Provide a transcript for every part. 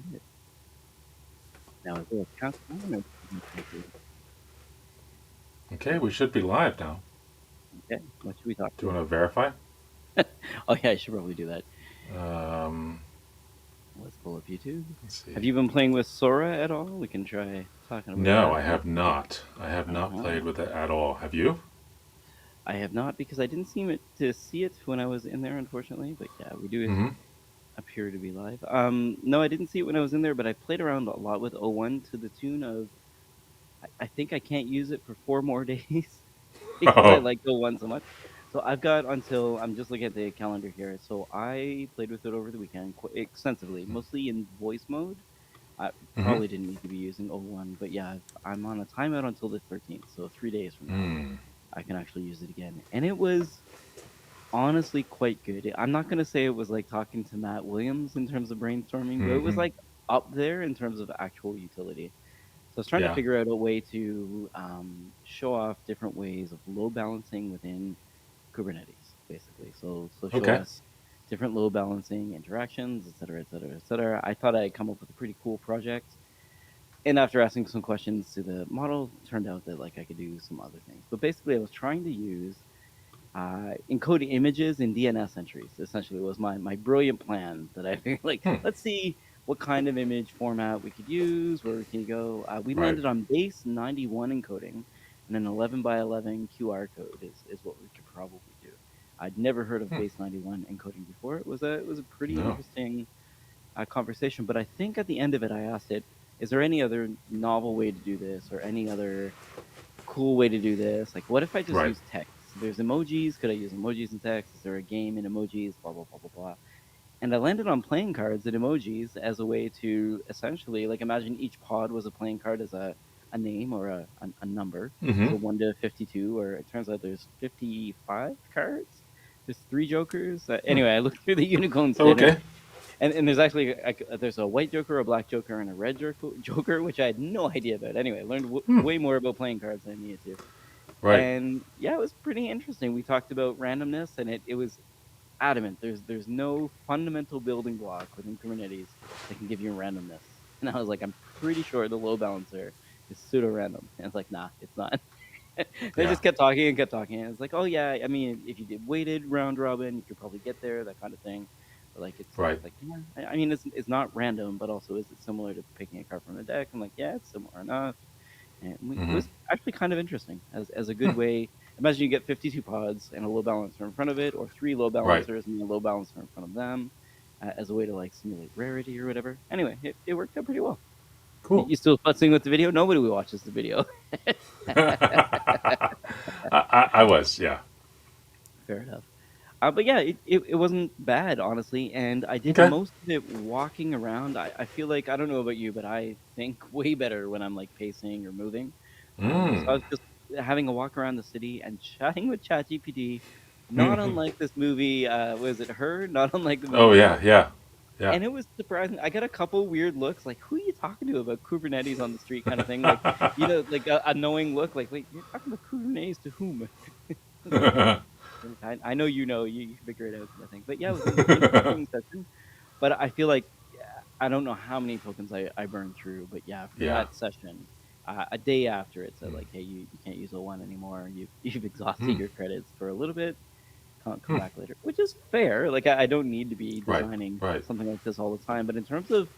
do it. Now, is there a countdown or Okay, we should be live now. okay? What should we talk Do you about? want to verify? Oh yeah, I should probably do that. Um, Let's pull up YouTube. let's Have see. you been playing with Sora at all? We can try talking about No, that. I have not. I have not played Uh-huh. with it at all. Have you? I have not because I didn't seem it to see it when I was in there, unfortunately. But yeah, we do Mm-hmm. appear to be live. No, I didn't see it when I was in there, but I played around a lot with O1 to the tune of I think I can't use it for 4 more days because I Oh. like O1 so much. So I've got until I'm just looking at the calendar here. So I played with it over the weekend extensively, mostly in voice mode. I Mm-hmm. probably didn't need to be using O1, but yeah, I'm on a timeout until the 13th. So 3 days from now, Mm. I can actually use it again. And it was honestly quite good. I'm not going to say it was like talking to Matt Williams in terms of brainstorming, but it was Mm-hmm. like up there in terms of actual utility. So I was trying to Yeah. figure out a way to show off different ways of load balancing within Kubernetes, basically. So show Okay. us different load balancing interactions, et cetera, et cetera, et cetera. I thought I'd come up with a pretty cool project. And after asking some questions to the model, turned out that like I could do some other things. But basically, I was trying to use encode images in DNS entries. Essentially, was my brilliant plan that I figured like Hmm. let's see what kind of image format we could use, where we can go. We Right. landed on base 91 encoding, and an 11 by 11 QR code is what we could probably do. I'd never heard of Hmm. base 91 encoding before. It was a pretty No. interesting conversation, but I think at the end of it, I asked it, "Is there any other novel way to do this, or any other cool way to do this? Like, what if I just Right. use text? There's emojis. Could I use emojis and text? Is there a game in emojis? Blah, blah, blah, blah, blah." And I landed on playing cards and emojis as a way to essentially, like, imagine each pod was a playing card as a name or a number. Mm-hmm. So 1 to 52, or it turns out there's 55 cards. There's 3 jokers. Hmm. Anyway, I looked through the Unicorn Oh, standard, okay. and there's actually there's a white joker, a black joker, and a red joker, which I had no idea about. Anyway, I learned Hmm. way more about playing cards than I needed to. Right. And yeah, it was pretty interesting. We talked about randomness, and it was adamant. There's no fundamental building block within Kubernetes that can give you randomness. And I was like, I'm pretty sure the load balancer is pseudo random. And it's like, nah, it's not. They Yeah. just kept talking and kept talking. And it's like, oh yeah, I mean, if you did weighted round robin, you could probably get there, that kind of thing. But like, Right. it's like, yeah, I mean, it's not random, but also is it similar to picking a card from the deck? I'm like, yeah, it's similar enough. And it Mm-hmm. was actually kind of interesting as a good Hmm. way. Imagine you get 52 pods and a load balancer in front of it, or 3 load Right. balancers and a load balancer in front of them, as a way to like simulate rarity or whatever. Anyway, it worked out pretty well. Cool. You still futzing with the video? Nobody watches the video. I was. Yeah. Fair enough. But yeah, it wasn't bad, honestly. And I did Okay. most of it walking around. I feel like, I don't know about you, but I think way better when I'm like pacing or moving. So I Mm. was just having a walk around the city and chatting with ChatGPT, not Mm-hmm. unlike this movie. Was it Her? Not unlike the Oh movie yeah. Her. Yeah. Yeah. And it was surprising. I got a couple weird looks, like, who are you talking to about Kubernetes on the street kind of thing? Like a knowing look, like, wait, you're talking about Kubernetes to whom? It's like, I know you figure it out kind of thing. But yeah, it was an interesting session. But I feel like, yeah, I don't know how many tokens I burned through, but yeah, for Yeah. that session, a day after it said like, hey, you can't use O1 anymore. You've exhausted Mm. your credits for a little bit. Can't come Hmm. back later, which is fair. Like I don't need to be Right. designing Right. something like this all the time. But in terms of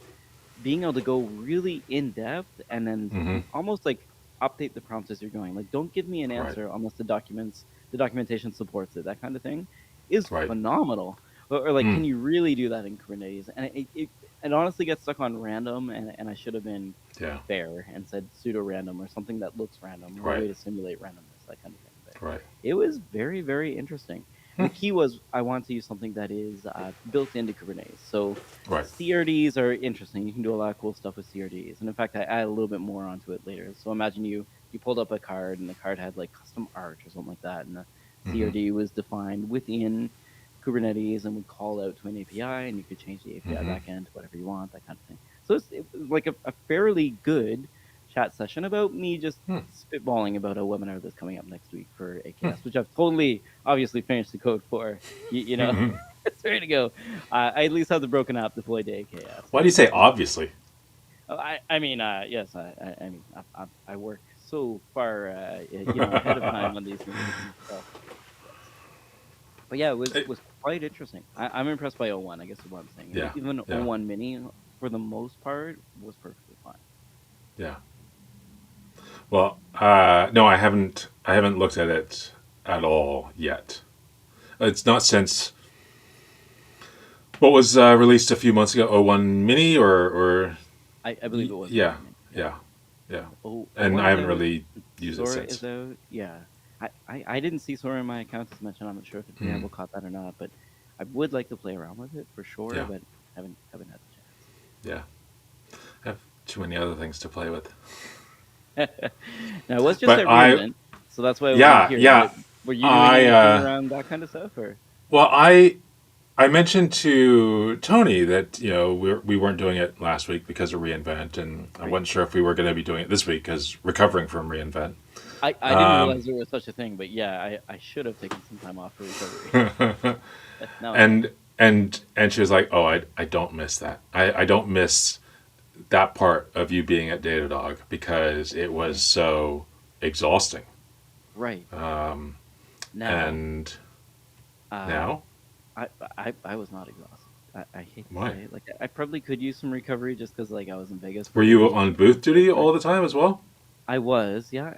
being able to go really in depth and then Mm-hmm. almost like update the prompts as you're going. Like, don't give me an Right. answer unless the documentation supports it. That kind of thing is Right. phenomenal. Or like, Mm. can you really do that in Kubernetes? And it honestly gets stuck on random, and I should have been Yeah. fair and said pseudo random or something that looks random or a Right. way to simulate randomness, that kind of thing. But Right. it was very, very interesting. And the key was I want to use something that is built into Kubernetes. So Right. CRDs are interesting. You can do a lot of cool stuff with CRDs. And in fact, I add a little bit more onto it later. So imagine you pulled up a card and the card had like custom art or something like that. And the Mm-hmm. CRD was defined within Kubernetes and would call out to an API, and you could change the API Mm-hmm. backend to whatever you want, that kind of thing. So it was like a fairly good chat session about me just Hmm. spitballing about a webinar that's coming up next week for Hmm. AKS, which I've totally obviously finished the code for. You know, Mm-hmm. It's ready to go. I at least have the broken app deployed to AKS. Why do you say obviously? Oh, I mean, yes, I mean, I work so far, ahead of time on these things and stuff. Yes. But yeah, it Eh, was quite interesting. I'm impressed by O1, I guess is what I'm saying. yeah, Even yeah, O1 Mini, for the most part, was perfectly fine. yeah. Well, no, I haven't. I haven't looked at it at all yet. It's not since what was released a few months ago. O1 Mini or I believe it was yeah, O1 Mini. Yeah. yeah, yeah. And O1 I is haven't out. really used it Sora since. is out. Yeah. I didn't see Sora in my account as mentioned. I'm not sure if Mm, Example caught that or not, but I would like to play around with it for sure, yeah, but haven't had the yeah. I have too many other things to play with. chance. Now it was just But at reInvent, so that's why I wanted to yeah, hear. yeah. Were you doing I anything around that kind of stuff, or? well, I mentioned to Tony that we weren't doing it last week because of reInvent, and I Right. wasn't sure if we were going to be doing it this week because recovering from reInvent. I didn't Um, realize there was such a thing, but yeah, I should have taken some time off for recovery. Now I know. and she was like, "Oh, I don't miss that. I don't miss that part of you being at Datadog because it was Right. so exhausting." Right. Now, And uh, now, I was not exhausted. I hate to why? say it. Like I probably could use some recovery just because like I was in Vegas for Were a few you days. on booth duty all the time as well? I was, yeah.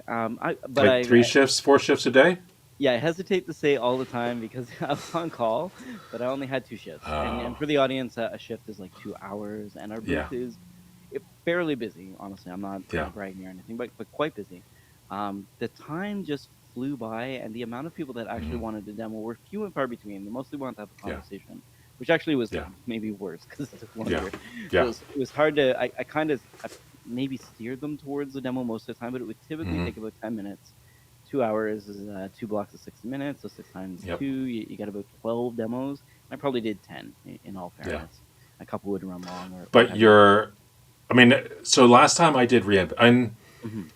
Like three shifts, 4 shifts a day? Yeah, I hesitate to say all the time because I was on call, but I only had two shifts. And Oh, for the audience, a shift is like 2 hours, and our yeah, booth is fairly busy. Honestly, I'm not yeah. bragging or anything, but quite busy. The time just flew by, and the amount of people that actually Hmm. wanted to demo were few and far between. They mostly wanted to have a Yeah, conversation, which actually was yeah, maybe worse because it took yeah, longer. So yeah. it was hard to. I kind of maybe steered them towards the demo most of the time, but it would typically Hmm. take about 10 minutes. 2 hours is two blocks of 60 minutes, so six times Yep, two, you got about 12 demos. I probably did 10 in all yeah. fairness. A couple would run long or what But have you. I mean, so last time I did reInvent, and Hmm.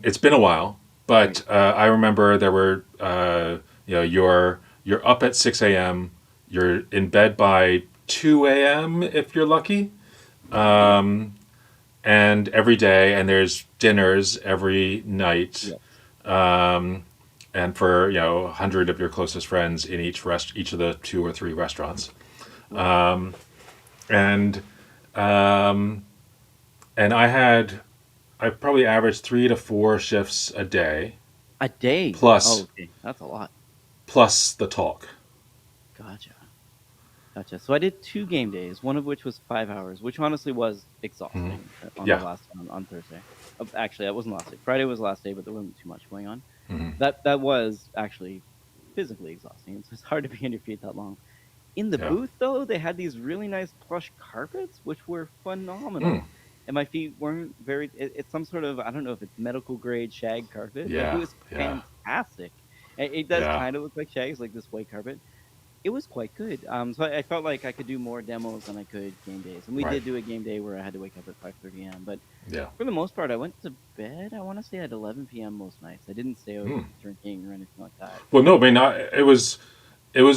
it's been a while, Right. but I remember there were, you're up at 6 a.m., you're in bed by 2 a.m. if you're lucky, Yeah. and every day, and there's dinners every night, Yes. and for 100 of your closest friends in each of the two or three restaurants, Right. and and I probably averaged 3 to 4 shifts a day A day. Oh, plus okay. That's a lot. plus the talk. Gotcha. Gotcha. So I did two game days, one of which was 5 hours, which honestly was Hmm. exhausting on the Yeah. last one on Thursday. Actually, that wasn't last day. Friday was the last day, but there wasn't too much going on. Hmm. That was actually physically exhausting. It's hard to be on your feet that long. In the Yeah. booth, though, they had these really nice plush carpets, which were Mm. phenomenal. And my feet weren't very. It's some sort of, I don't know if it's medical grade shag carpet. Like it Yeah. was Yeah. fantastic. It does Yeah. kind of look like shags, like this white carpet. It was quite good. So I felt like I could do more demos than I could game days. And we Right. did do a game day where I had to wake up at 5:30 a.m. But Yeah. for the most part, I went to bed. I want to say at 11 p.m. most nights. I didn't stay out Mm. drinking or anything like that. Well, no, I mean, it was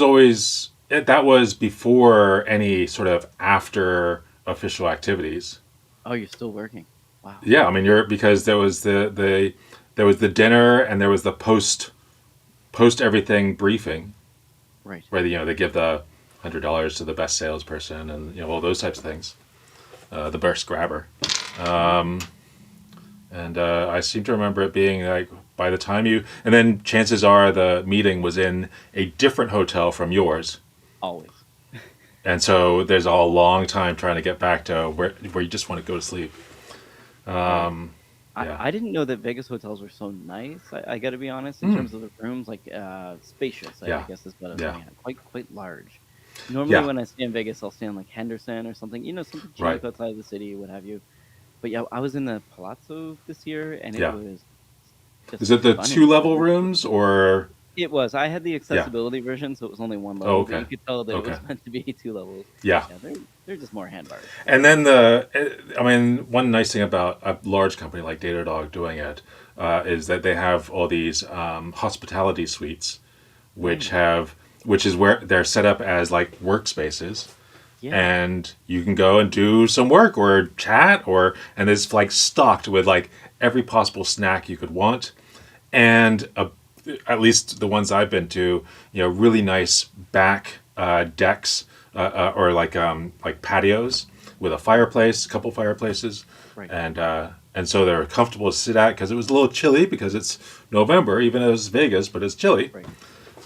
always that was before any sort of after official activities. Oh, you're still working. Wow. Yeah, I mean, because there was there was the dinner and there was the post everything briefing Right. where they give the $100 to the best salesperson and all those types of things, the burst grabber, Right. and I seem to remember it being like by the time and then chances are the meeting was in a different hotel from yours, Always. and so there's a long time trying to get back to where you just want to go to sleep. Right. Yeah. I didn't know that Vegas hotels were so nice. I got to be honest, in Mm. terms of the rooms, like spacious. I Yeah. guess is what I was Yeah. getting at. Quite large. Normally, Yeah. when I stay in Vegas, I'll stay in like Henderson or something. Something Right. cheap outside of the city, what have you. But yeah, I was in the Palazzo this year, and it Yeah. was just Is it the stunning. 2 level rooms or It was. I had the yeah? accessibility version, so it was only one Oh, level, but okay. you could tell that it Okay. was meant to be 2 levels. Yeah. Yeah, they're just more handbars. And then I mean, one nice thing about a large company like Datadog doing it is that they have all these hospitality suites, which Right. have which is where they're set up as like workspaces, Yeah. and you can go and do some work or chat, or and it's like stocked with like every possible snack you could want, and at least the ones I've been to, really nice back decks, or like patios with a fireplace, a couple fireplaces, Right. and so they're comfortable to sit at because it was a little chilly because it's November, even though it's Vegas, but it's chilly, Right.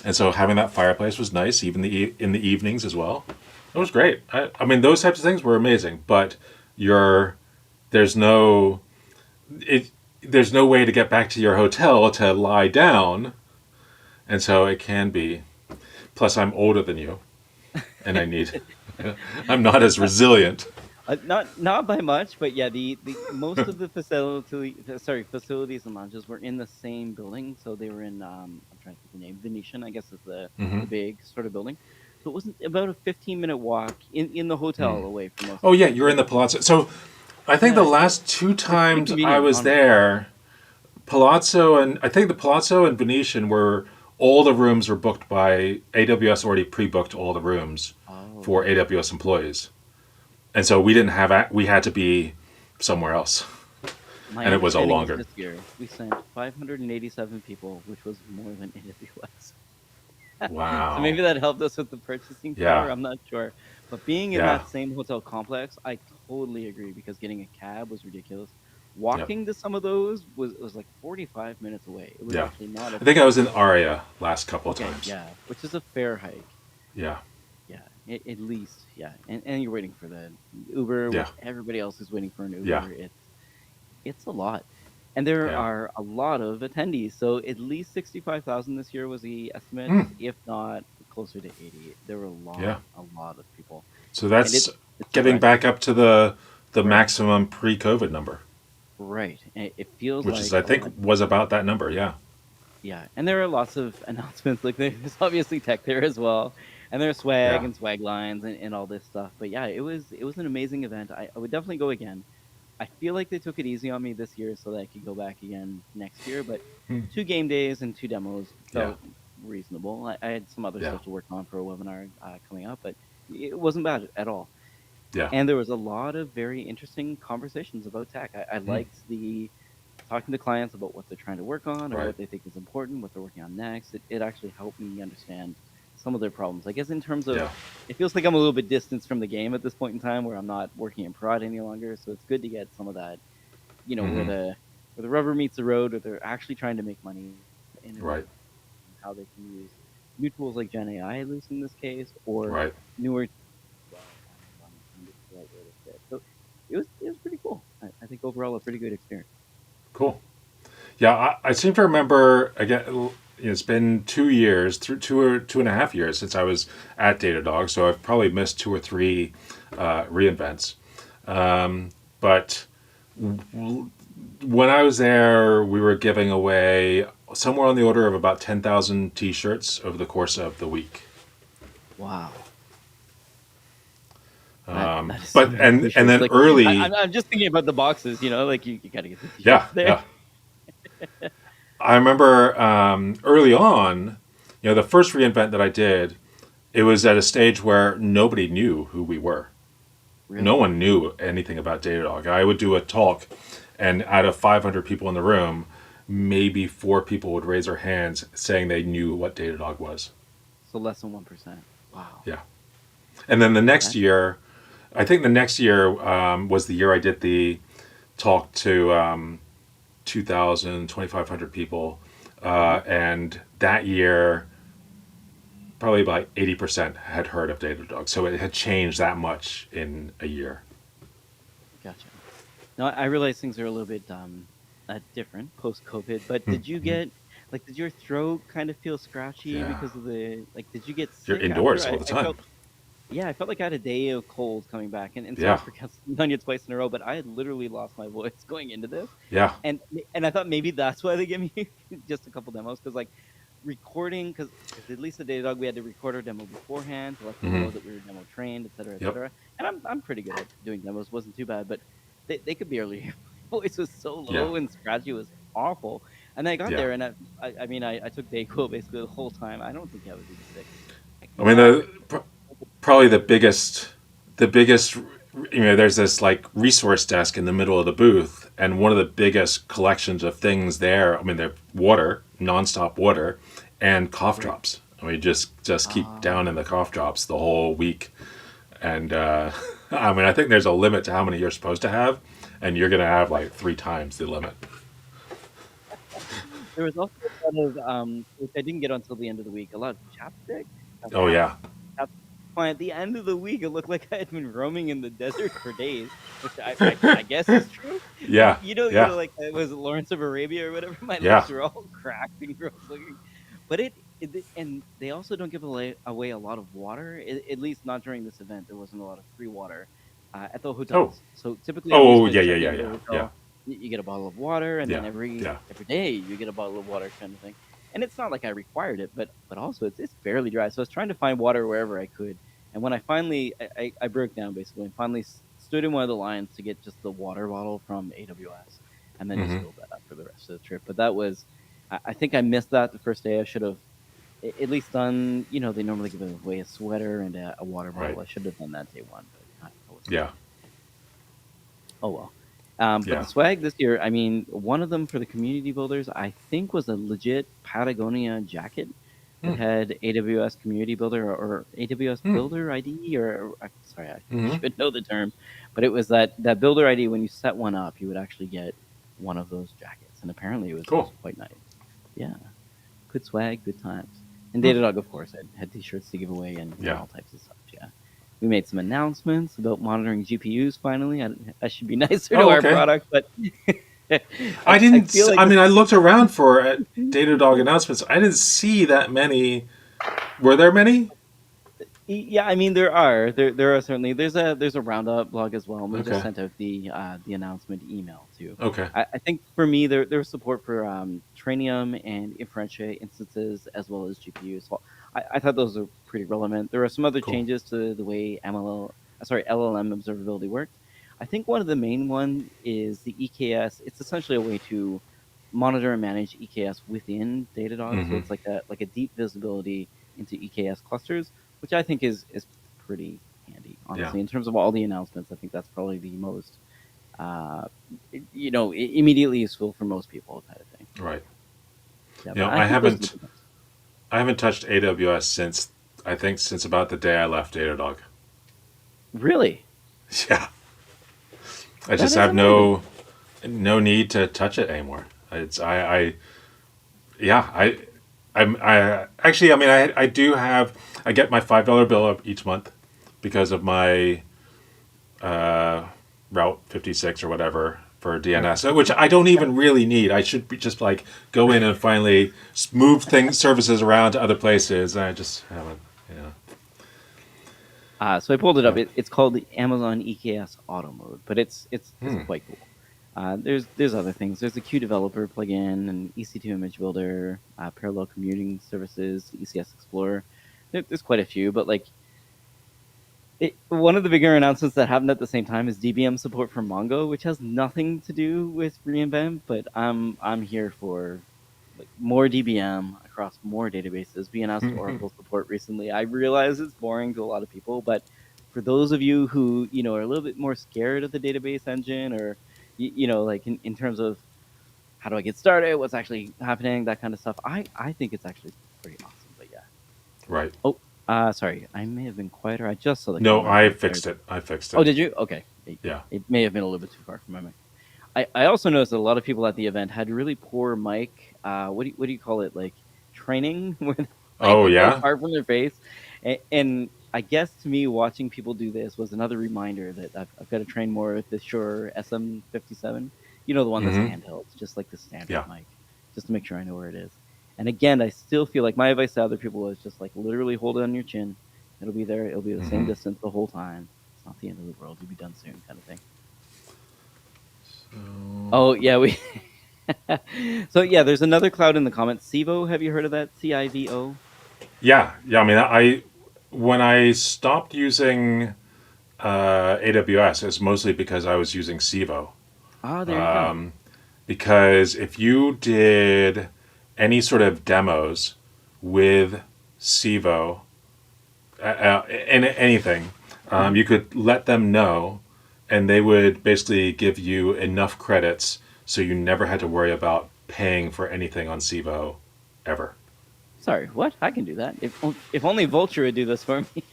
and so having that fireplace was nice, even in the evenings as well. It Yep. was great. I mean, those types of things were amazing, but you're there's no it there's no way to get back to your hotel to lie down, and so it can be. Plus, I'm older than you, and I'm not as resilient. Not by much, but yeah, the most of the facilities and lounges were in the same building. So they were in I'm trying to think of the name, Venetian, I guess is the Hmm. big sort of building. So it wasn't about a 15-minute walk in the hotel away from most Oh of yeah, it. you're in So the Palazzo. So I think the yeah, last two it's pretty times I convenient, was honestly. there, Palazzo and I think the Palazzo and Venetian were all the rooms were booked by AWS, already pre-booked all the rooms Oh, for okay. AWS employees, and so we had to be somewhere else, My and it was a understanding is longer. this year we sent 587 people, which was more than AWS. So Wow. maybe that helped us with the purchasing Yeah. power. I'm not sure. But being in Yeah. that same hotel complex, I totally agree because getting a cab was ridiculous. Yep. Walking to some of those was like 45 minutes away. It was Yeah. actually not a I think I was big in walk. Aria last couple of Okay, times. yeah, which is a fair hike. Yeah. Yeah, at least, yeah. And you're waiting for the Uber, Yeah. which everybody else is waiting for an Yeah. Uber. It's a lot. And there Yeah. are a lot of attendees. So at least 65,000 this year was the estimate, Mm. if not closer to 80. There were Yeah. a lot of people. So And that's it's getting surprising. back up to the Right. maximum pre-COVID number, Right. And it feels which is like I a think lot. was about that number. Yeah. Yeah. And there are lots of announcements. Like there's obviously tech there as well. And there's swag Yeah. and swag lines and all this stuff. But yeah, it was an amazing event. I would definitely go again. I feel like they took it easy on me this year so that I could go back again next year. But Mm. 2 game days and 2 demos Yeah. felt reasonable. I had some other Yeah. stuff to work on for a webinar coming up, but it wasn't bad at all. Yeah. And there was a lot of very interesting conversations about tech. I Mm. liked the talking to clients about what they're trying to work on or Right. what they think is important, what they're working on next. It actually helped me understand some of their problems. I guess in terms of, Yeah. it feels like I'm a little bit distanced from the game at this point in time where I'm not working in prod any longer. So it's good to get some of that, where Hmm. the rubber meets the road, or they're actually trying to make money, Right. innovate, and how they can use new tools like Gen AI, at least in this case, or Right. newer as well, and find the right way to fit. So it was pretty cool. I think overall a pretty good experience. Cool. Yeah. I seem to remember again. It's been 2 years, through 2 or 2.5 years since I was at Datadog, so I've probably missed two or three reinvents. But when I was there, we were giving away somewhere on the order of about 10,000 T-shirts over the course of the week. Wow. That is so But many and t-shirts. then Like early, I'm just thinking about the boxes, like you got to get the t-shirts yeah, there. yeah. I remember early on, the first reinvent that I did, it was at a stage where nobody knew who we were. No Really? one knew anything about Datadog. I would do a talk, and out of 500 people in the room, maybe four people would raise their hands saying they knew what Datadog was. So less than 1%. Wow. Yeah. And then the next That year, I think the next year was the year I did the talk to 2,000, people. mhm. And that year, probably about 80% had heard of Datadog. So it had changed that much in a year. Gotcha. Now I realize things are a little bit different post COVID, but did your throat kind of feel scratchy Yeah. because of did you get You're sick after? indoors all the I time. felt Yeah, I felt like I had a day of colds coming back, and sorry Yeah. for casting on you twice in a row, but I had literally lost my voice going into this, Yeah. and I thought maybe that's why they gave me just a couple demos because like recording because at least the Datadog we had to record our demo beforehand to let them Hmm. know that we were demo trained, et cetera, et Yep. cetera. And I'm pretty good at doing demos, wasn't too bad, but they could barely hear. My voice was so Yeah. low and scratchy, it was awful. And then I got Yeah. there, and I mean I took Dayquil basically the whole time. I don't think I was even sick. I mean, probably the biggest, there's this like resource desk in the middle of the booth, and one of the biggest collections of things there. I mean, they're water, nonstop water, and cough Right. drops. I mean, just keep down in the cough drops the whole week, and I mean, I think there's a limit to how many you're supposed to have, and you're gonna have like three times the limit. There was also a lot of, which I didn't get until the end of the week, a lot of chapstick. Oh yeah, At At the end of the week, it looked like I had been roaming in the desert for days, which I guess is true. But yeah, yeah, like was it Lawrence of Arabia or whatever? My yeah. lips were all cracked and gross looking. But and they also don't give away a lot of water. At least not during this event. There wasn't a lot of free water at the Oh, hotels. So typically, I'm used oh to yeah, yeah, checking yeah, into a yeah, yeah, hotel. You get a bottle of water, and then yeah, yeah. every day you get a bottle of water, kind of thing. And it's not like I required it, but also it's fairly dry. So I was trying to find water wherever I could. And when I finally, I broke down basically and finally stood in one of the lines to get just the water bottle from AWS and then just Hmm. filled that up for the rest of the trip. But that was, I think I missed that the first day. I should have at least done, they normally give away a sweater and a water Right. bottle. I should have done that day one, but I wasn't Yeah. able to. Oh well. But the Yeah. swag this year, I mean, one of them for the community builders, I think was a legit Patagonia jacket that Mm. had AWS Community Builder or AWS Mm. Builder ID sorry, I Hmm. should know the term, but it was that Builder ID. When you set one up, you would actually get one of those jackets, and apparently it was Cool. quite nice. Yeah, good swag, good times. And Mm. Datadog, of course, had t-shirts to give away and Yeah. all types of stuff. Yeah. We made some announcements about monitoring GPUs finally. I should be nicer to Oh, our okay. product, but I I didn't. feel like I mean, I looked around for Datadog this. announcements. I didn't see that many. Were there many? Yeah, I mean there are certainly there's a roundup blog as well, and we just Okay. sent out the announcement email too. Okay. I think for me there's support for Trainium and Inferentia instances as well as GPUs. So I thought those are pretty relevant. There are some other Cool. changes to the way LLM observability works. I think one of the main one is the EKS. It's essentially a way to monitor and manage EKS within Datadog. So Hmm. it's like a deep visibility into EKS clusters, which I think is pretty handy, Yeah. honestly. In terms of all the announcements, I think that's probably the most, uh, immediately useful for most people, kind of thing. Right. Yeah, You but know, I think those are the big ones. I haven't touched AWS since I think since about the day I left Datadog. Really, Yeah. I that just is have amazing. no need to touch it anymore. It's I yeah I actually I mean I do have I get my $5 bill up each month because of my uh, Route 56 or whatever for Okay. DNS, which I don't even really need. I should be just like go in and finally move things services around to other places. I just haven't. Yeah. So I pulled it up. Yeah. It's called the Amazon EKS Auto Mode, but it's Hmm. quite cool. There's other things. There's the Q Developer plugin and EC2 Image Builder, parallel commuting services, ECS Explorer. There's quite a few, but like one of the bigger announcements that happened at the same time is DBM support for Mongo, which has nothing to do with reInvent, but I'm here for like more DBM across more databases. We announced Oracle support recently. I realize it's boring to a lot of people, but for those of you who are a little bit more scared of the database engine, or like in terms of how do I get started, what's actually happening, that kind of stuff, I think it's actually pretty awesome. But yeah. Right. Oh, sorry, I may have been quieter. I just saw the No, comment. I I'm sorry. fixed it. I fixed Oh, it. did you? Okay. Yeah. It may have been a little bit too far from my mic. I also noticed that a lot of people at the event had really poor mic. What do you call it? Like training, where the Oh microphone yeah. far from their face. And I guess to me, watching people do this was another reminder that I've got to train more with the Shure SM57. The one that's Hmm. handheld, just like the standard Yeah. mic, just to make sure I know where it is. And again, I still feel like my advice to other people is just like literally hold it on your chin. It'll be there. It'll be the same Hmm. distance the whole time. It's not the end of the world. You'll be done soon, kind of thing. Oh yeah, we. So yeah, there's another cloud in the comments. Civo, have you heard of that? CIVO. Yeah. Yeah. I mean, I when I stopped using AWS, it's mostly because I was using Sivo. Ah, there you go. Because if you did any sort of demos with Sivo, in anything. You could let them know, and they would basically give you enough credits so you never had to worry about paying for anything on Sivo ever. Sorry, what? I can do that. If only Vulture would do this for me.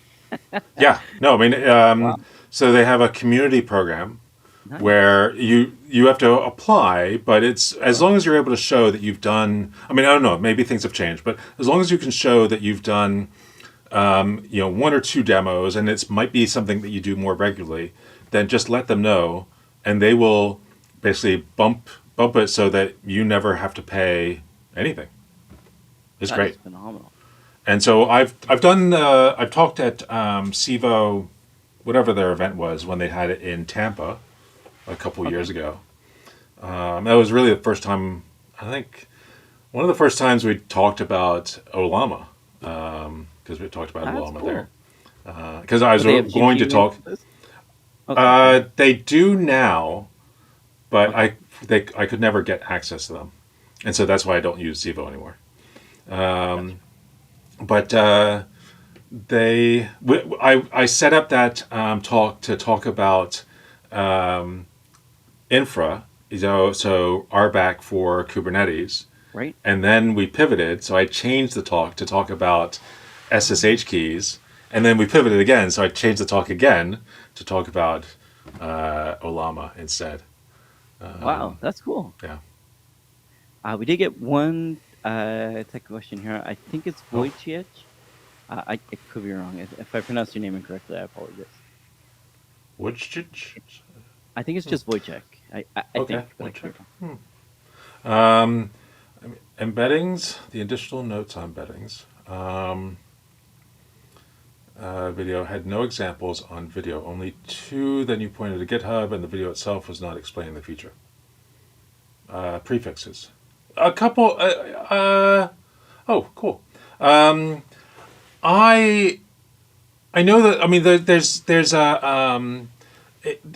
Yeah, no, I mean, Wow, so they have a community program nice. where you have to apply, but it's as Oh, long as you're able to show that you've done. I mean, I don't know, maybe things have changed, but as long as you can show that you've done, one or two demos, and it might be something that you do more regularly, then just let them know, and they will basically bump it so that you never have to pay anything. It's that is great. phenomenal. And so I've talked at Sivo, whatever their event was when they had it in Tampa a couple Okay, years ago. That was really the first time. I think one of the first times we talked about Olama, because we talked about that's Olama there. cool. Because I was But they have going to GPU talk. instances. Oh, sorry. Go ahead. They do now, but Okay, I could never get access to them, and so that's why I don't use Sivo anymore. gotcha. But I set up that talk to talk about infra, so RBAC for Kubernetes, Right. and then we pivoted. So I changed the talk to talk about SSH keys, and then we pivoted again. So I changed the talk again to talk about Olama instead. Wow, that's cool. Yeah. We did get one tech question here. I think it's Oh, Wojciech. I could be wrong. If I pronounced your name incorrectly, I apologize. Woodchich? I think it's just Wojciech. I Okay, think, but I could Woodchich. be wrong. Embeddings, the additional notes on embeddings. Video had no examples on video, only two. Then you pointed to GitHub, and the video itself was not explaining the feature. Prefixes. A couple. Oh, cool. Um, I I know that. I mean, there's a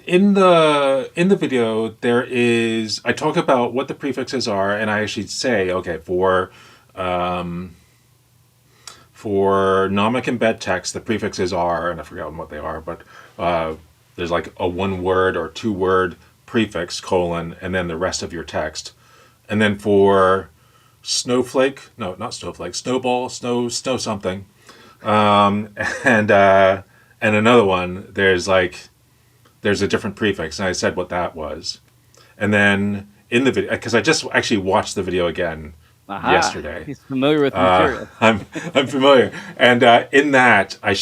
in the video there is. I talk about what the prefixes are, and I actually say, okay, for nomic embed text, the prefixes are, and I forgot what they are, but there's like a one word or two word prefix colon, and then the rest of your text. And then for snowflake, no, not snowflake, snowball, snow something, and another one. There's a different prefix, and I said what that was. And then in the video, because I just actually watched the video again Aha! yesterday, He's familiar with the material. I'm familiar, and in that I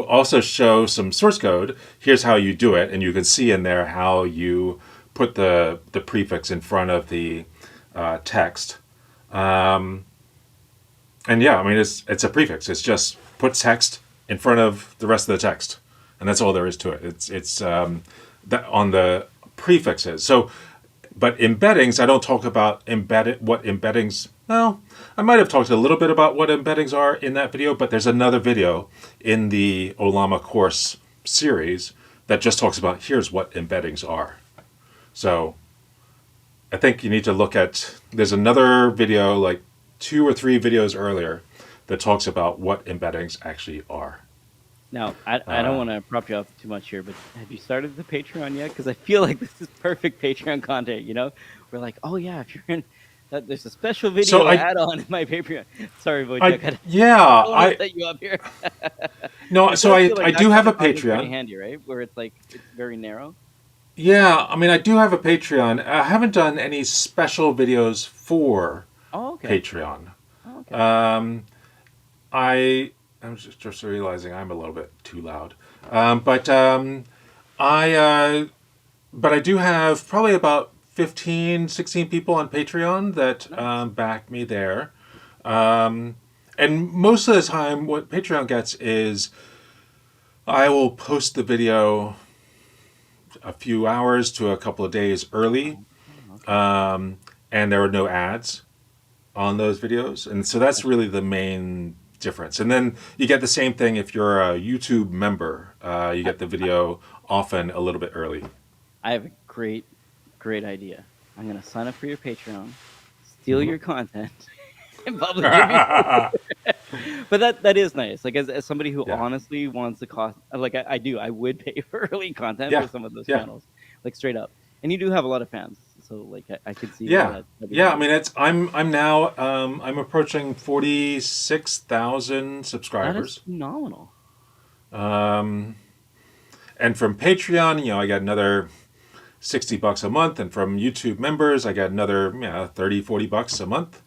also show some source code. Here's how you do it, and you can see in there how you put the prefix in front of the text. And yeah, I mean it's a prefix. It's just put text in front of the rest of the text, and that's all there is to it. It's that on the prefixes. So but embeddings, I don't talk about what embeddings. Well, I might have talked a little bit about what embeddings are in that video, but there's another video in the Olama course series that just talks about here's what embeddings are. So I think you need to look at. There's another video, like two or three videos earlier, that talks about what embeddings actually are. Now, I don't want to prop you up too much here, but have you started the Patreon yet? Because I feel like this is perfect Patreon content. We're like, oh yeah, if you're in, there's a special So video add-on in my Patreon. Sorry, Wojciech, I yeah, don't want to set you up here. no, It so does feel like I that do have kind a of content is pretty Patreon. handy, right? Where it's like it's very narrow. Yeah, I mean, I do have a Patreon. I haven't done any special videos for Oh, okay. Patreon. Oh, okay. I'm just realizing I'm a little bit too loud. But I but I do have probably about 15, 16 people on Patreon that Nice. back me there. And most of the time, what Patreon gets is I will post the video a few hours to a couple of days early, Oh, okay. and there are no ads on those videos, and so that's Gotcha. really the main difference. And then you get the same thing if you're a YouTube member. You I, get the video often a little bit early. I have a great idea. I'm gonna sign up for your Patreon, steal Mm-hmm. your content, and publish it before. But that is nice. Like as somebody who Yeah, honestly wants the cost, like I do, I would pay for early content for yeah, some of those yeah, channels, like straight up. And you do have a lot of fans, so like I could see where yeah, that'd be yeah. I handy. mean, it's I'm now I'm approaching 46,000 That is subscribers. phenomenal. Um, and from Patreon, I got another $60 a month, and from YouTube members, I got another 30, $40 a month.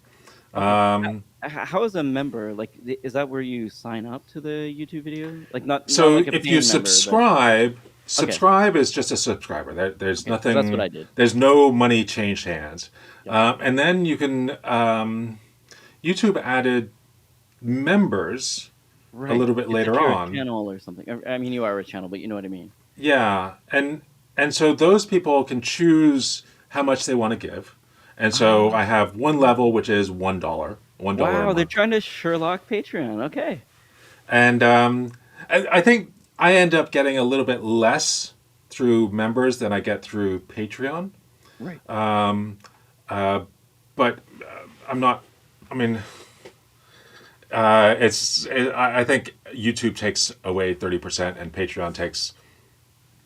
Okay. Um, How is a member? Like, is that where you sign up to the YouTube video? Like, not so like a if you paying member, but subscribe, okay, subscribe is just a subscriber. There's okay, because that's what nothing, I did. there's no money changed hands. Yep. And then you can, YouTube added members a Right. little bit It's if later you're a on. channel or something. I mean, you are a channel, but you know what I mean. Yeah, and so those people can choose how much they want to give. And so Ah, I have one level which is $1 a wow, they're month. trying to Sherlock Patreon. Okay. And I think I end up getting a little bit less through members than I get through Patreon. Right. But I'm not. I mean, I think YouTube takes away 30% and Patreon takes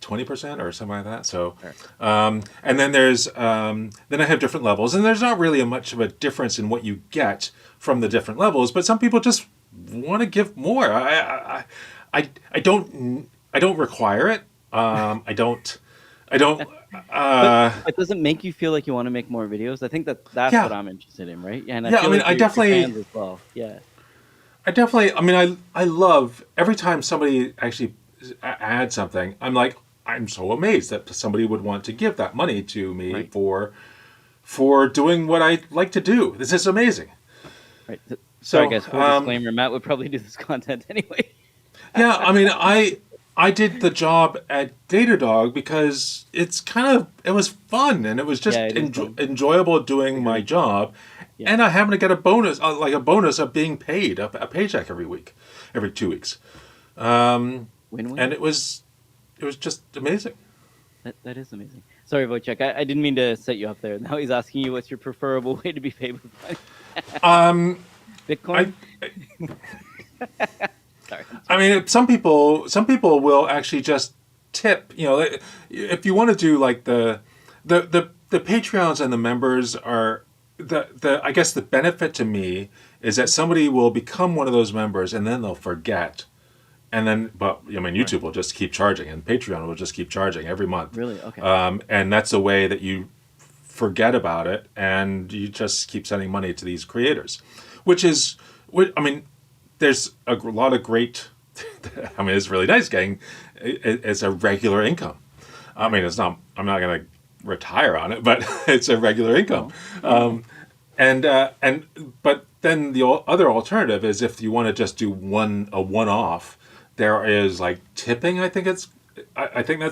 20% or something like that. So, Sure. and then then I have different levels, and there's not really much of a difference in what you get from the different levels. But some people just want to give more. I don't require it. I don't. But Uh, it doesn't make you feel like you want to make more videos. I think that's what yeah, I'm interested in, right? Yeah, and I yeah. I feel mean, like your fans as well. Yeah. I mean, I love every time somebody actually adds something. I'm so amazed that somebody would want to give that money to me Right. for doing what I like to do. This is amazing. Right. Sorry, So, guys. Full disclaimer: Matt would probably do this content anyway. yeah, I mean, I did the job at Datadog because it was fun and it was Yeah, just it is fun. enjoyable doing my Agreed. job, Yeah. and I happen to get a bonus, like a bonus of being paid a paycheck every week, every 2 weeks, Win-win. and it was just amazing. That is amazing. Sorry, Wojciech. I didn't mean to set you up there. Now he's asking you what's your preferable way to be paid with money. I Bitcoin? Sorry. I mean, some people will actually just tip. If you want to do like the Patreons and the members are the I guess the benefit to me is that somebody will become one of those members and then they'll forget. And then, but I mean, Right. YouTube will just keep charging, and Patreon will just keep charging every month. Really? Okay. And that's a way that you forget about it, and you just keep sending money to these creators, I mean, there's a lot of great. I mean, it's really nice getting. It's a regular income. I mean, it's not. I'm not going to retire on it, but it's a regular income. No. No. And but then the other alternative is if you want to just do a one off, there is like tipping. I think that's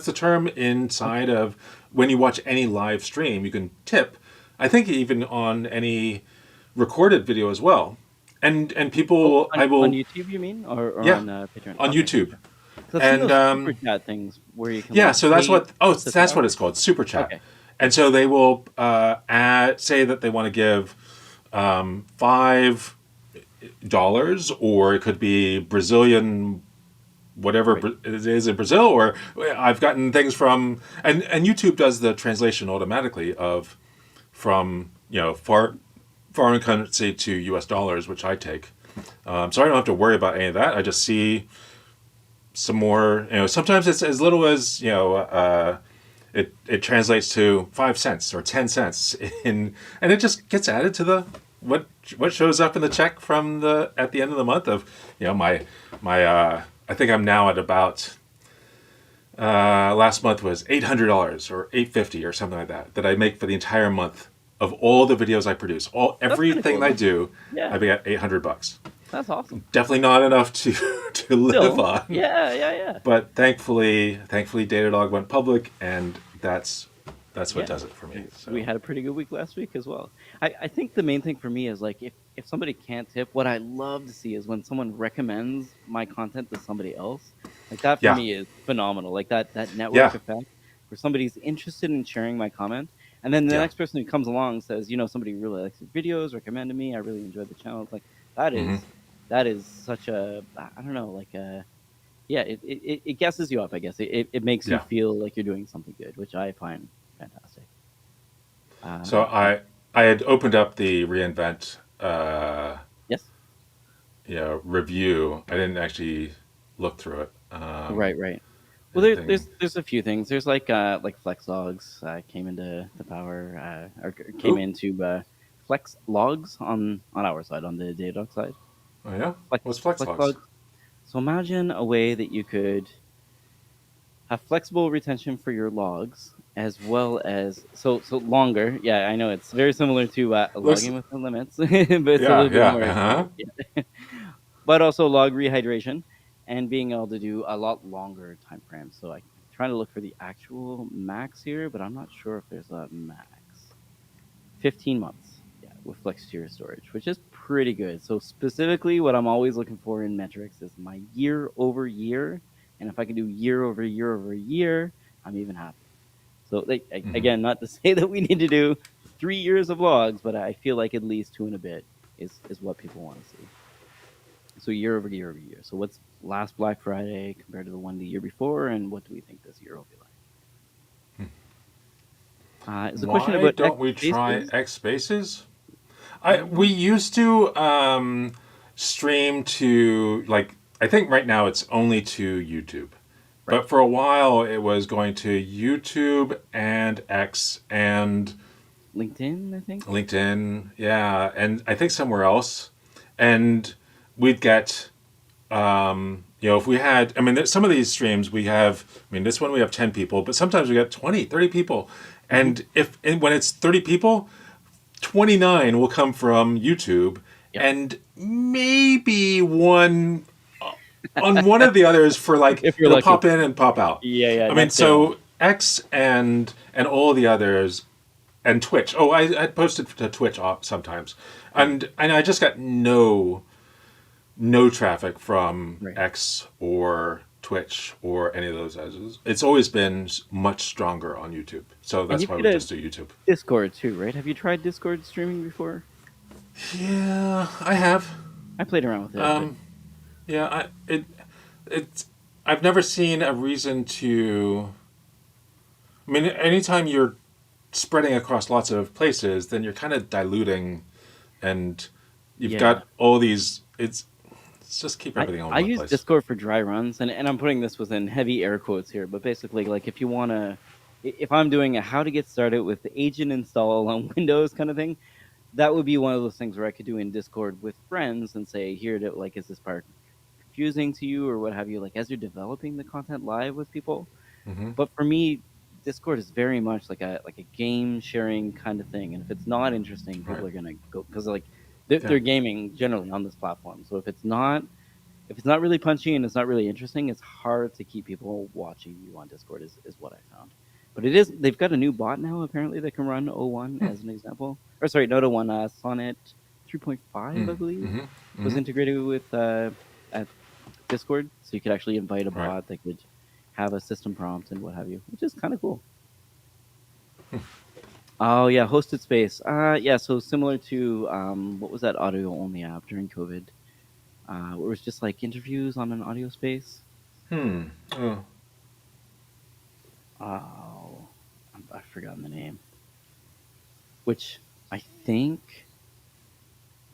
the term inside Okay. of when you watch any live stream, you can tip. I think even on any recorded video as well. And Oh, people, I on will, YouTube, you mean, or yeah, on Patreon? on Okay. YouTube. So I've seen And those super chat things where you can yeah, like so pay to that's talk. what it's called, super chat. Okay. And so they will say that they want to give $5, or it could be Brazilian whatever Right. it is in Brazil, or I've gotten things from and YouTube does the translation automatically of from foreign currency to U.S. dollars, which I take. So I don't have to worry about any of that. I just see some more. Sometimes it's as little as it translates to 5 cents or 10 cents and it just gets added to the what shows up in the check from the at the end of the month of my I think I'm now at about last month was $800 or $850 or something like that I make for the entire month of all the videos I produce, That's pretty everything cool, I though. do. Yeah. I get $800. That's awesome. Definitely not enough to to live Still. on, Yeah. Yeah. Yeah. but thankfully Datadog went public, and that's what Yeah. does it for me. So We had a pretty good week last week as well. I think the main thing for me is like if somebody can't tip, what I love to see is when someone recommends my content to somebody else. Like that for yeah, me is phenomenal. Like that network yeah, effect where somebody's interested in sharing my comment, and then the yeah. next person who comes along says, somebody really likes your videos, recommended me, I really enjoyed the channel. It's like that Hmm. is that is such a I don't know, like a yeah, it guesses you up, I guess. It makes you Yeah. feel like you're doing something good, which I find fantastic. So Yeah. I had opened up the reInvent Yes. review. I didn't actually look through it. Right, right. Well, Anything? there's a few things. There's like Flex Logs came into the power or came Oh, into Flex Logs on our side, on the Datadog side. oh yeah. What's Flex FlexLogs? Logs. So imagine a way that you could have flexible retention for your logs as well as so longer. Yeah, I know it's very similar to Looks. logging with no limits, but it's a Yeah, little bit yeah. more Uh-huh. expensive. Yeah. But also log rehydration and being able to do a lot longer time frames. So I'm trying to look for the actual max here, but I'm not sure if there's a max. 15 months, yeah, with FlexTier storage, which is pretty good. So specifically, what I'm always looking for in metrics is my year over year, and if I can do year over year over year, I'm even happier. So, like Hmm. again, not to say that we need to do 3 years of logs, but I feel like at least two and a bit is what people want to see. So year over year over year. So what's last Black Friday compared to the one the year before, and what do we think this year will be like? It's a question Why about don't X we try Spaces. X Spaces? I Uh, we used to stream to, like, I think right now it's only to YouTube. right. But for a while it was going to YouTube and X and LinkedIn, I think. LinkedIn, yeah, and I think somewhere else. And we'd get if we had, I mean, some of these streams we have, I mean, this one we have 10 people, but sometimes we got 20, 30 people. Hmm. And when it's 30 people, 29 will come from YouTube, Yep. and maybe one on one of the others for, like, If you're it'll lucky. pop in and pop out. Yeah, yeah, I mean, that's fair enough. so X and all the others and Twitch. Oh, I posted to Twitch sometimes, Right, and I just got no traffic from right. X or Twitch or any of those others. It's always been much stronger on YouTube. So And that's you've why got we a just do YouTube. Discord too, right? Have you tried Discord streaming before? Yeah, I have. I played around with it a bit. Um, yeah, it's I've never seen a reason to. I mean, anytime you're spreading across lots of places, then you're kind of diluting, and you've Yeah. got all these. It's just keep everything all in I one use place. Discord for dry runs, and I'm putting this within heavy air quotes here, but basically, like if you want to, if I'm doing a how to get started with the agent install on Windows kind of thing, that would be one of those things where I could do in Discord with friends and say, here, to, like, is this part confusing to you or what have you? Like as you're developing the content live with people. Hmm. But for me, Discord is very much like a game sharing kind of thing, and if it's not interesting, Right. people are gonna go because like Yeah. they're gaming generally on this platform. So if it's not really punchy and it's not really interesting, it's hard to keep people watching you on Discord. Is what I found. But it is they've got a new bot now apparently that can run O1 Hmm. as an example. Or sorry, not O1, Sonnet 3.5 I Mm. believe Hmm. was Hmm. integrated with at Discord, so you could actually invite a Right. bot that could have a system prompt and what have you, which is kind of cool. Oh yeah, hosted space. Yeah, so similar to what was that audio only app during COVID? Where it was just like interviews on an audio space. Hmm. Oh. Oh, I've forgotten the name. Which I think,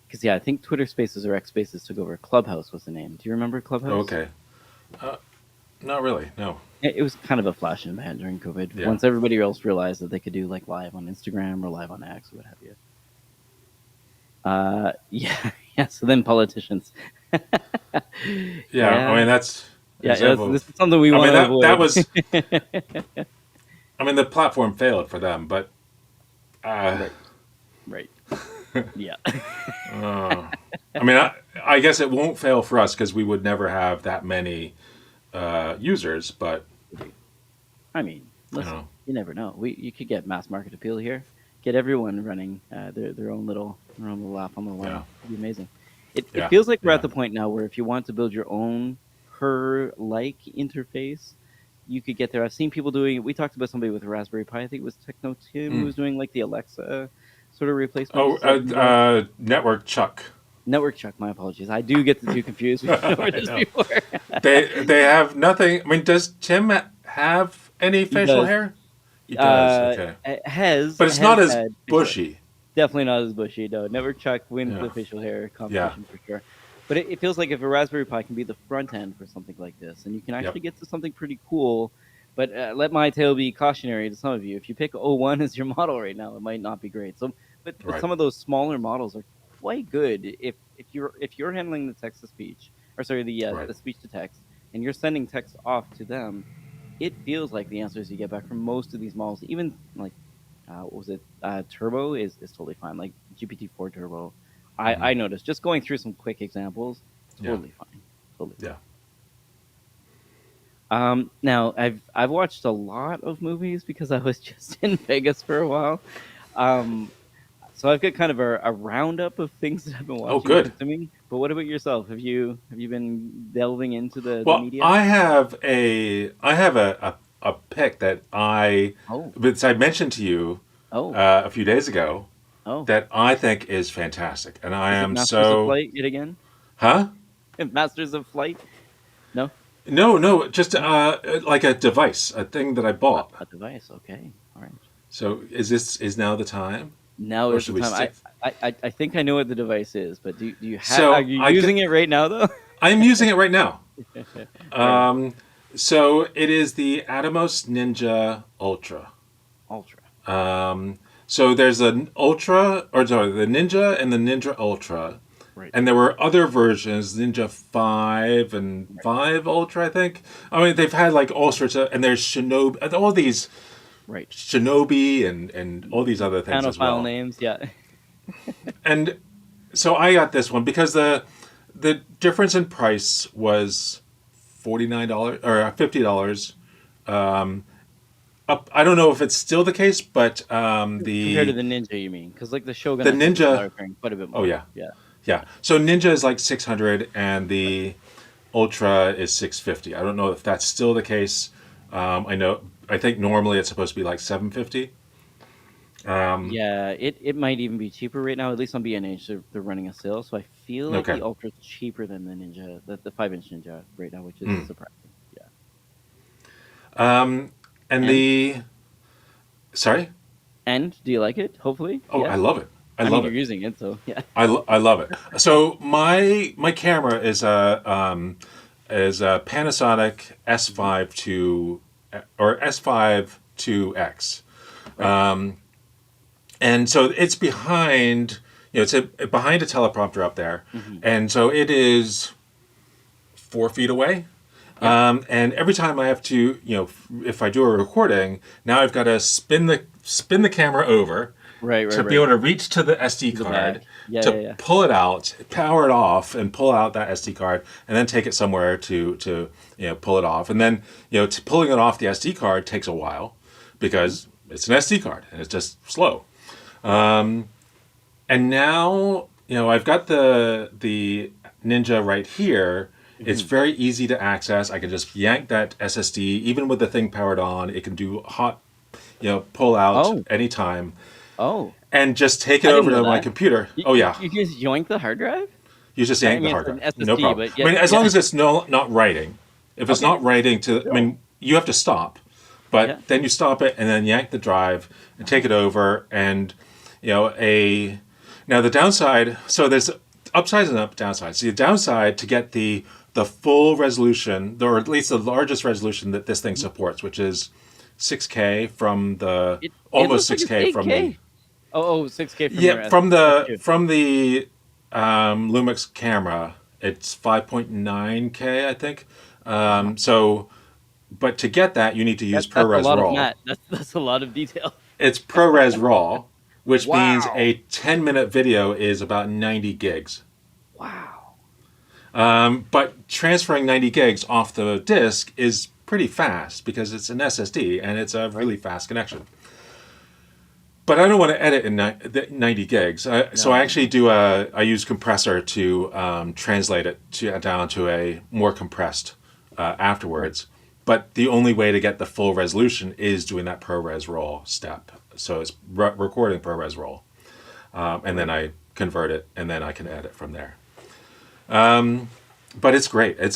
because yeah, I think Twitter Spaces or X Spaces took over. Clubhouse was the name. Do you remember Clubhouse? Okay. Uh, Not really. No. It was kind of a flash in the pan during COVID. Yeah. Once everybody else realized that they could do like live on Instagram or live on X or what have you. Yeah, yeah. So then politicians. Yeah. I Yeah, mean, that's an yeah. example This of. is something we I want mean, to that avoid. was. I mean, the platform failed for them, but. Uh, Right, right. Yeah. uh, I mean, I guess it won't fail for us because we would never have that many users. But I mean, you know, listen, you never know. You could get mass market appeal here. Get everyone running their own little app on the yeah, line. It'd be amazing. It yeah, feels like we're at yeah. the point now where if you want to build your own her like interface, you could get there. I've seen people doing it. We talked about somebody with a Raspberry Pi. I think it was Techno Tim who Mm. was doing like the Alexa sort of replacement. Oh, Does that ring a bell? Network Chuck. Network Chuck, my apologies. I do get the two confused. We've been over I this know. before. They have nothing. I mean, does Tim have any He facial does. hair? He does. Okay, but it's not Has as had facial hair. bushy. Definitely not as bushy. No, Network Chuck wins the Yeah. facial hair Yeah. competition for sure. But it feels like if a Raspberry Pi can be the front end for something like this, and you can Yep. actually get to something pretty cool. But let my tale be cautionary to some of you. If you pick O1 as your model right now, it might not be great. So, but Right. some of those smaller models are quite good if you're handling the text to speech, or sorry, Right. the speech to text, and you're sending text off to them. It feels like the answers you get back from most of these models, even like what was it? Turbo is totally fine. Like GPT-4 Turbo, I noticed just going through some quick examples, Yeah. totally fine, totally. Yeah. Now I've watched a lot of movies because I was just in Vegas for a while. Um, so I've got kind of a roundup of things that I've been Oh, watching and good. consuming. But what about yourself? Have you been delving into the Well, media? I have a pick that Oh, which I mentioned to you oh, a few days ago oh! that I think is fantastic, and I Is it am Masters of so Flight yet again? huh? Masters of Flight? No, No, no, just like a device, a thing that I bought. a device. Okay, all right. So is now the time, Now or is the should we time. stick? I think I know what the device is, but do you are So you using it right now though? I'm using it right now. Right. So it is the Atomos Ninja Ultra. Ultra. So there's an Ultra, or sorry, the Ninja and the Ninja Ultra. Right. And there were other versions, Ninja 5 and 5 Ultra, I think. I mean, they've had like all sorts of, and there's Shinobi, all these Right. Shinobi and all these other things as Panophile well. names. Yeah. And so I got this one because the difference in price was $49 or $50. Up, I don't know if it's still the case, but Compared to the Ninja, you mean? Because like the Shogun, the I think people Ninja. are paying quite a bit Oh more. yeah, Yeah. yeah. So Ninja is like 600, and the Ultra is 650. I don't know if that's still the case. I think normally it's supposed to be like 750. Yeah, it might even be cheaper right now. At least on B&H, they're running a sale, so I feel like Okay. the Ultra's cheaper than the Ninja, the 5-inch Ninja right now, which is surprising. Yeah. And And the sorry. and do you like it? Hopefully. Oh, Yeah. I love it. I I mean, love you're it. using it, so yeah. I love it. So my camera is a Panasonic S5 to or S5 2X, Right. and so it's behind. It's behind a teleprompter up there, Hmm. and so it is 4 feet away. Yeah. And every time I have to, if I do a recording, now I've got to spin the camera over Right. to Right. be Right. able to reach to the SD To the card, back. Yeah. to Yeah. Yeah. pull it out, power it off, and pull out that SD card, and then take it somewhere to pull it off. And then pulling it off the SD card takes a while because it's an SD card and it's just slow. And now I've got the Ninja right here. It's Hmm. very easy to access. I can just yank that SSD, even with the thing powered on. It can do hot, pull out Oh. anytime, Oh. and just take it I over didn't know to my that. computer. You, Oh you, yeah, you just yoink the hard drive? you just I yank the mean, hard it's an drive. No SSD, problem. but I yeah. mean, as long Yeah. as it's not writing. If it's Okay. not writing to, I Still. mean, you have to stop, but Yeah. then you stop it and then yank the drive and take it over. And now the downside. So there's upsides and downsides. The downside to get the full resolution, or at least the largest resolution that this thing supports, which is 6K from the It almost looks like it's 6K from the 8K. Oh, 6K from your yeah from the S2. from the Lumix camera. It's 5.9K, I think. Wow. So, but to get that, you need to use That's a ProRes lot of RAW. Matt. That's a lot of detail. It's ProRes RAW, which means Wow. a 10-minute video is about 90 gigs. Wow. But transferring 90 gigs off the disk is pretty fast because it's an SSD and it's a really fast connection. But I don't want to edit in 90 gigs. So I No. actually I use compressor to translate it down to a more compressed afterwards. But the only way to get the full resolution is doing that ProRes RAW step. So it's recording ProRes RAW. And then I convert it, and then I can edit from there. But it's great. It's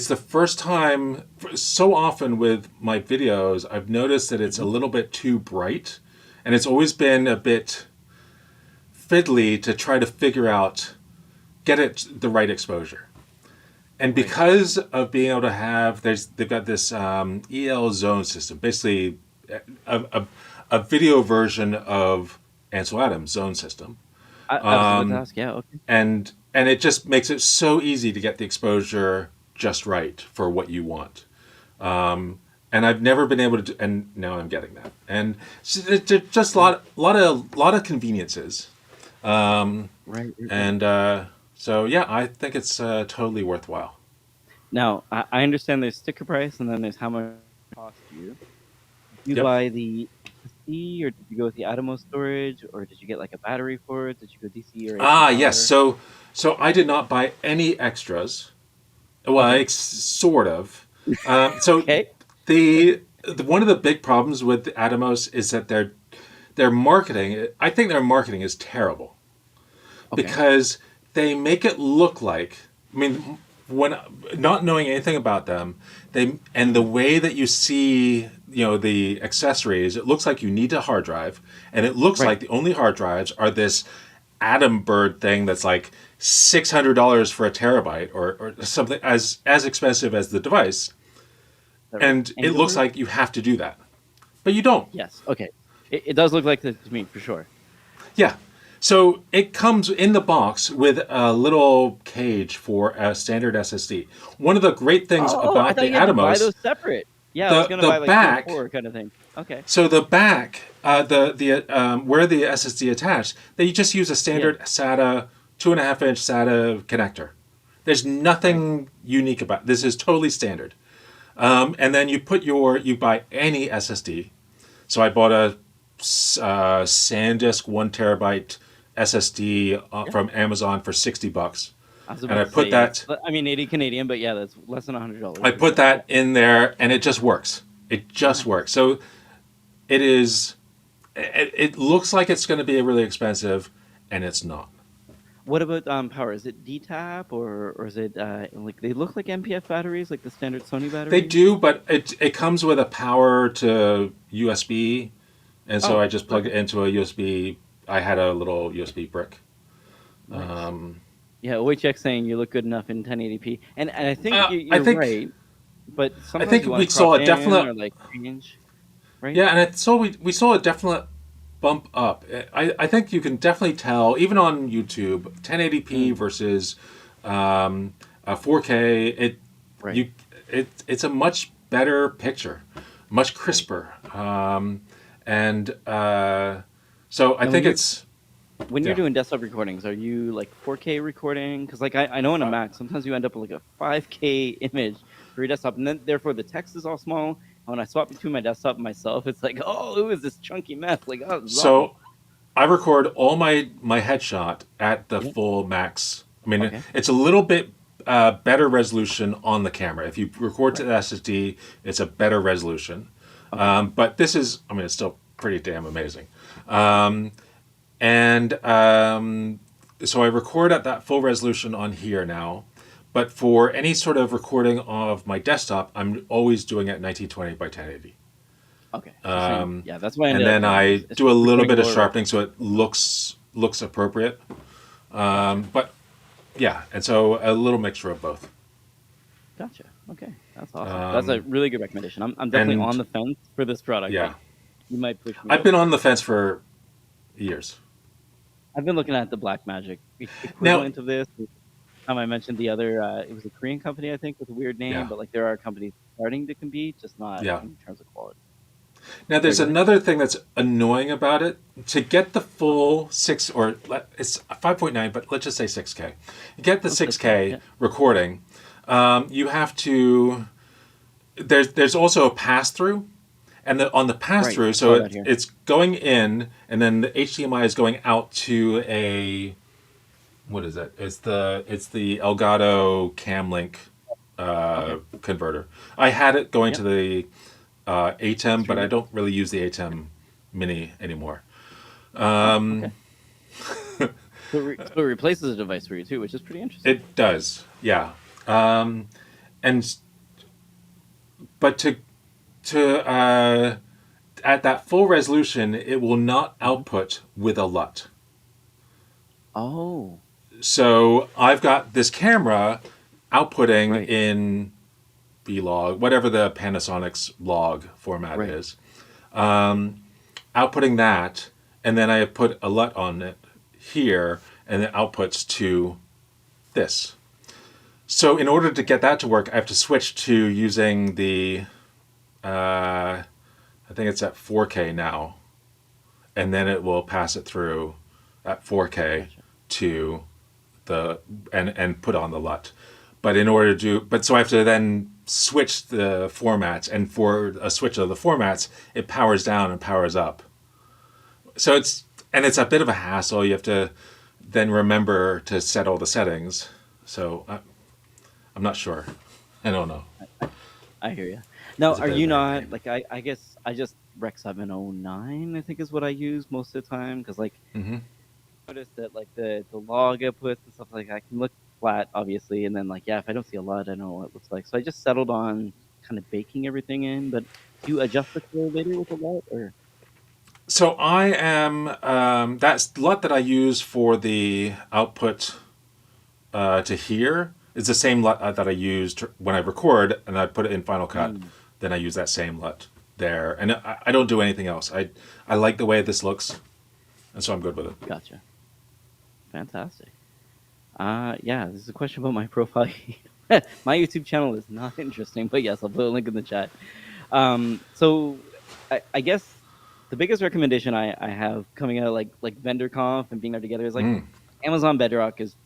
the first time. So often with my videos, I've noticed that it's a little bit too bright, and it's always been a bit fiddly to try to figure out, get it the right exposure. And Right. because of being able to have, they've got this EL zone system, basically a video version of Ansel Adams' zone system, I was about to ask. Yeah. Okay. and it just makes it so easy to get the exposure just right for what you want. And I've never been able to, and now I'm getting that. And so it's just a lot of conveniences. Right. Right. And so yeah, I think it's totally worthwhile. Now, I understand there's sticker price, and then there's how much it cost you. Did you Yep. buy the SSD, or did you go with the Atomos storage, or did you get like a battery for it? Did you go DC or AC Ah, yes. power? So I did not buy any extras. Well, Okay. sort of. So Okay. the one of the big problems with Atomos is that their marketing. I think their marketing is terrible Okay. because they make it look like. I mean, when not knowing anything about them, and the way that you see, the accessories, it looks like you need a hard drive, and it looks Right. like the only hard drives are this Atom Bird thing that's like $600 for a terabyte, or something as expensive as the device, Is that right? and it looks Engelbert? like you have to do that, but you don't. Yes. Okay. It does look like that to me for sure. Yeah. So it comes in the box with a little cage for a standard SSD. One of the great things Oh, I about thought the you had to buy Atomos, those separate. Yeah, I was the gonna the buy like two or back. four kind of thing. Okay. So the back, the where the SSD attached, they just use a Yeah. standard SATA 2.5-inch SATA connector. There's Right. nothing unique about this. Is totally standard. And then you buy any SSD. So I bought a SanDisk 1 terabyte SSD Yeah. from Amazon for $60, I was and about to say yeah. I mean, 80 Canadian, but yeah, that's less than $100 I for put sure. Yeah. that in there, and it just works. It just Nice. works. So it is. It looks like it's going to be really expensive, and it's not. What about power? Is it DTAP or is it like they look like MPF batteries, like the standard Sony They batteries? do, but it comes with a power to USB, and so Oh, I just plugged it perfect. into a USB. I had a little USB brick. Nice. Yeah, OHX saying you look good enough in 1080p, and I think I you're think right, but I sometimes think you want we to crop saw a in definite. or like change, right? Yeah, and we saw a definite bump up. I think you can definitely tell even on YouTube, 1080p Mm, versus 4K. right. You it's a much better picture, much Right. crisper, and so I Now, when think you're it's when you're yeah. doing desktop recordings, are you like 4K recording? Because like I know on a Uh, Mac, sometimes you end up with like a 5K image for your desktop, and then therefore the text is all small. And when I swap between my desktop and myself, it's like, oh, who is this chunky mess? Like, oh, zombie. so I record all my headshot at the Yeah. full max. I mean, Okay. it's a little bit better resolution on the camera. If you record to Right. the SSD, it's a better resolution. Okay. But this is, I mean, it's still pretty damn amazing. And so I record at that full resolution on here now. But for any sort of recording of my desktop, I'm always doing it 1920 by 1080. Okay. So same. Yeah, that's what I And ended up then doing. I Is do a little recording bit of lower res. sharpening so it looks appropriate. Gotcha. But yeah, and so a little mixture of both. Gotcha. Okay. That's awesome. That's a really good recommendation. I'm definitely on And the fence for this product. yeah, Like, you might push me I've been over. on the fence for years. I've been looking at the Black Magic Now, equivalent of this. I mentioned the other, it was a Korean company, I think, with a weird name, yeah, but like there are companies starting to compete, just not yeah. in terms of quality. Now, Sorry, there's go ahead. another thing that's annoying about it. To get the full six, or it's 5.9, but let's just say 6K. You get the Oh, 6K. 6K Yeah. recording. You have to. There's also a pass through, and on the pass Right. through, I so saw that here. it's going in, and then the HDMI is going out to a what is it? It's the Elgato Camlink Okay. converter. I had it going to Yep. the ATEM, but I Stream it. don't really use the ATEM Mini anymore. Oh, okay. So it replaces a device for you too, which is pretty interesting. It does, yeah. Um, and but to at that full resolution, it will not Mhm. output with a LUT. Oh, So I've got this camera outputting right, in Vlog, whatever the Panasonic's log format right. is, outputting that, and then I have put a LUT on it here, and it outputs to this. So in order to get that to work, I have to switch to using the, I think it's at 4K now, and then it will pass it through at 4K Gotcha. to the and put on the LUT. But in order to do, but so I have to then switch the formats, and for a switch of the formats, it powers down and powers up. So it's a bit of a hassle. You have to then remember to set all the settings. So I'm not sure. I don't know. I hear you. Now, It's a are bit of you a not pain. like I guess I just Rec 709 I think is what I use most of the time because like Hmm. noticed that like the log outputs and stuff like that can look flat obviously, and then like yeah, if I don't see a lot, I don't know what it looks like. So I just settled on kind of baking everything in. But do you adjust the color later with a lot or So I am that's LUT that I use for the output to here is the same LUT that I used when I record, and I put it in Final Cut. mm, Then I use that same LUT there, and I don't do anything else. I like the way this looks, and so I'm good with it. gotcha. Fantastic. Yeah, this is a question about my profile. My YouTube channel is not interesting, but yes, I'll put a link in the chat. So I guess the biggest recommendation I have coming out like VendorConf and being there together is like Mm. Amazon Bedrock is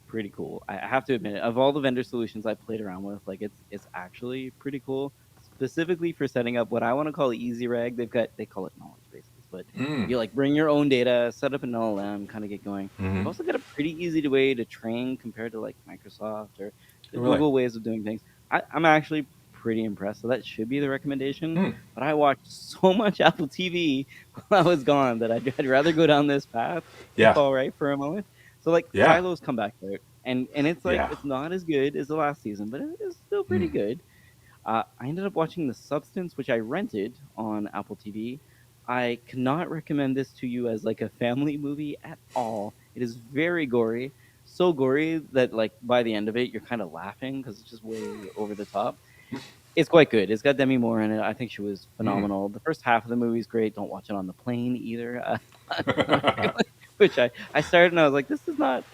pretty cool. I have to admit it. Of all the vendor solutions I played around with, like it's actually pretty cool. Specifically for setting up what I want to call Easy Reg. They call it knowledge bases, but Mm. you like bring your own data, set up an LLM, kind of get going. They've Mm-hmm. also got a pretty easy way to train compared to like Microsoft or the Really? Google ways of doing things. I'm actually pretty impressed. So that should be the recommendation. Mm. But I watched so much Apple TV while I was gone that I'd rather go down this path, if Yeah. all right, for a moment. So like Yeah. Silo's come back out, and it's like Yeah. it's not as good as the last season, but it is still pretty Mm. good. I ended up watching The Substance, which I rented on Apple TV. I cannot recommend this to you as like a family movie at all. It is very gory, so gory that like by the end of it, you're kind of laughing because it's just way over the top. It's quite good. It's got Demi Moore in it. I think she was Mm. phenomenal. The first half of the movie is great. Don't watch it on the plane either. Which I started and I was like, this is not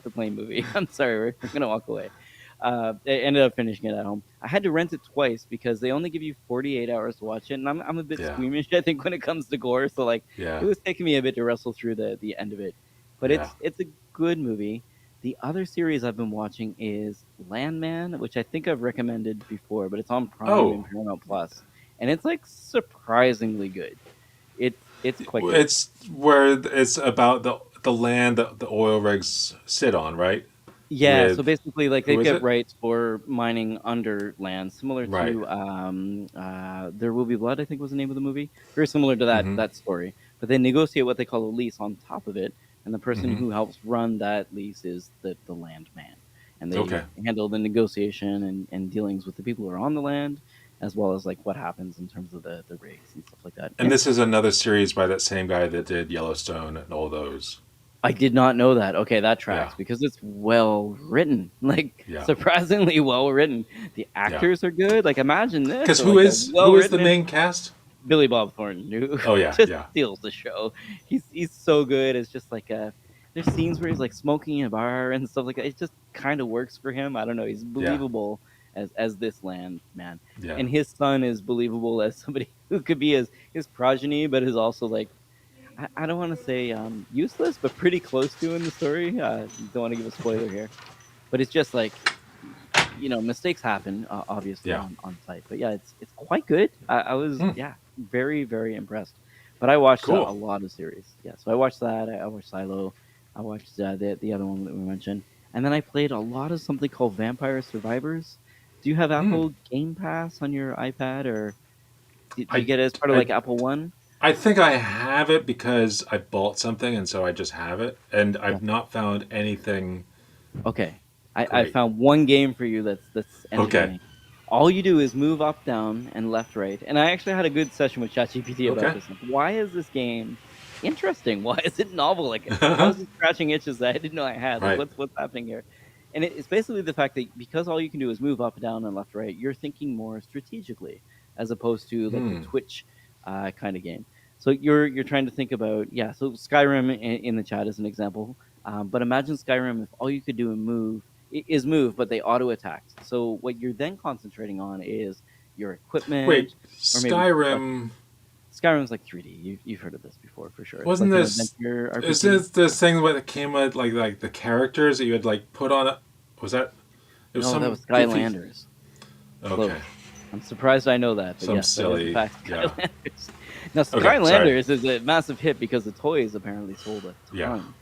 the plane movie. I'm sorry, we're gonna walk away. I ended up finishing it at home. I had to rent it twice because they only give you 48 hours to watch it, and I'm a bit Yeah. squeamish, I think, when it comes to gore. So like, it Yeah. was taking me a bit to wrestle through the end of it, but Yeah. it's a good movie. The other series I've been watching is Landman, which I think I've recommended before, but it's on Prime and Oh, Paramount Plus, and it's like surprisingly good. It's quite good. it's where it's about the land that the oil rigs sit on, right? Yeah, so With basically, like who they've is got it? rights for mining under land, similar Right. to There Will Be Blood, I think was the name of the movie. Very similar to Mm-hmm. that story. But they negotiate what they call a lease on top of it, and the person Mm-hmm. who helps run that lease is the land man. And they Okay. handle the negotiation and dealings with the people who are on the land, as well as like what happens in terms of the rigs and stuff like that. And this is another series by that same guy that did Yellowstone and all those. I did not know that. Okay, that Yeah. tracks because it's well written. Like Yeah. surprisingly well written. The Yeah. actors are good. Like imagine this Because for like a well who is the written and main cast? Billy Bob Thornton who Oh yeah. just Yeah. steals the show. He's so good. It's just like there's scenes where he's like smoking in a bar and stuff like that. It just kind of works for him. I don't know. He's Yeah. believable as this land man. Yeah. And his son is believable as somebody who could be his progeny, but is also like I don't want to say useless, but pretty close to in the story. Don't want to give a spoiler here, but it's just like mistakes happen, obviously Yeah. on site. But yeah, it's quite good. I was Hmm. very very impressed. But I watched a Cool. lot of series. Yeah, so I watched that. I watched Silo. I watched the other one that we mentioned, and then I played a lot of something called Vampire Survivors. Do you have Hmm. Apple Game Pass on your iPad, or did you I get it as part of I like Apple One? I think I have it because I bought something, and so I just have it, and Yeah. I've not found anything Okay. I great. found one game for you that's Okay. entertaining. All you do is move up, down, and left, right. And I actually had a good session with ChatGPT about Okay. this. Like, why is this game interesting? Why is it novel? Like, how is it scratching itches that I didn't know I had? Like, Right. what's happening here? And it's basically the fact that because all you can do is move up, down, and left, right, you're thinking more strategically as opposed to like the Hmm. Twitch kind of game. So you're trying to think about, yeah. So Skyrim in the chat is an example. But imagine Skyrim if all you could do is move, but they auto attacked. So what you're then concentrating on is your Wait, equipment, or maybe like Skyrim Skyrim's like 3D. You've heard of this before for sure. It's wasn't like an this? adventure Is RPG. this thing where it came with like the characters that you had like put on it? Was that? It was No, that some was goofy. Skylanders. Okay. Close. I'm surprised I know that, but Some yes, that is in silly. fact Yeah. Skylanders. Now Okay. Sorry. Skylanders is a massive hit because the toys apparently sold a Yeah. ton.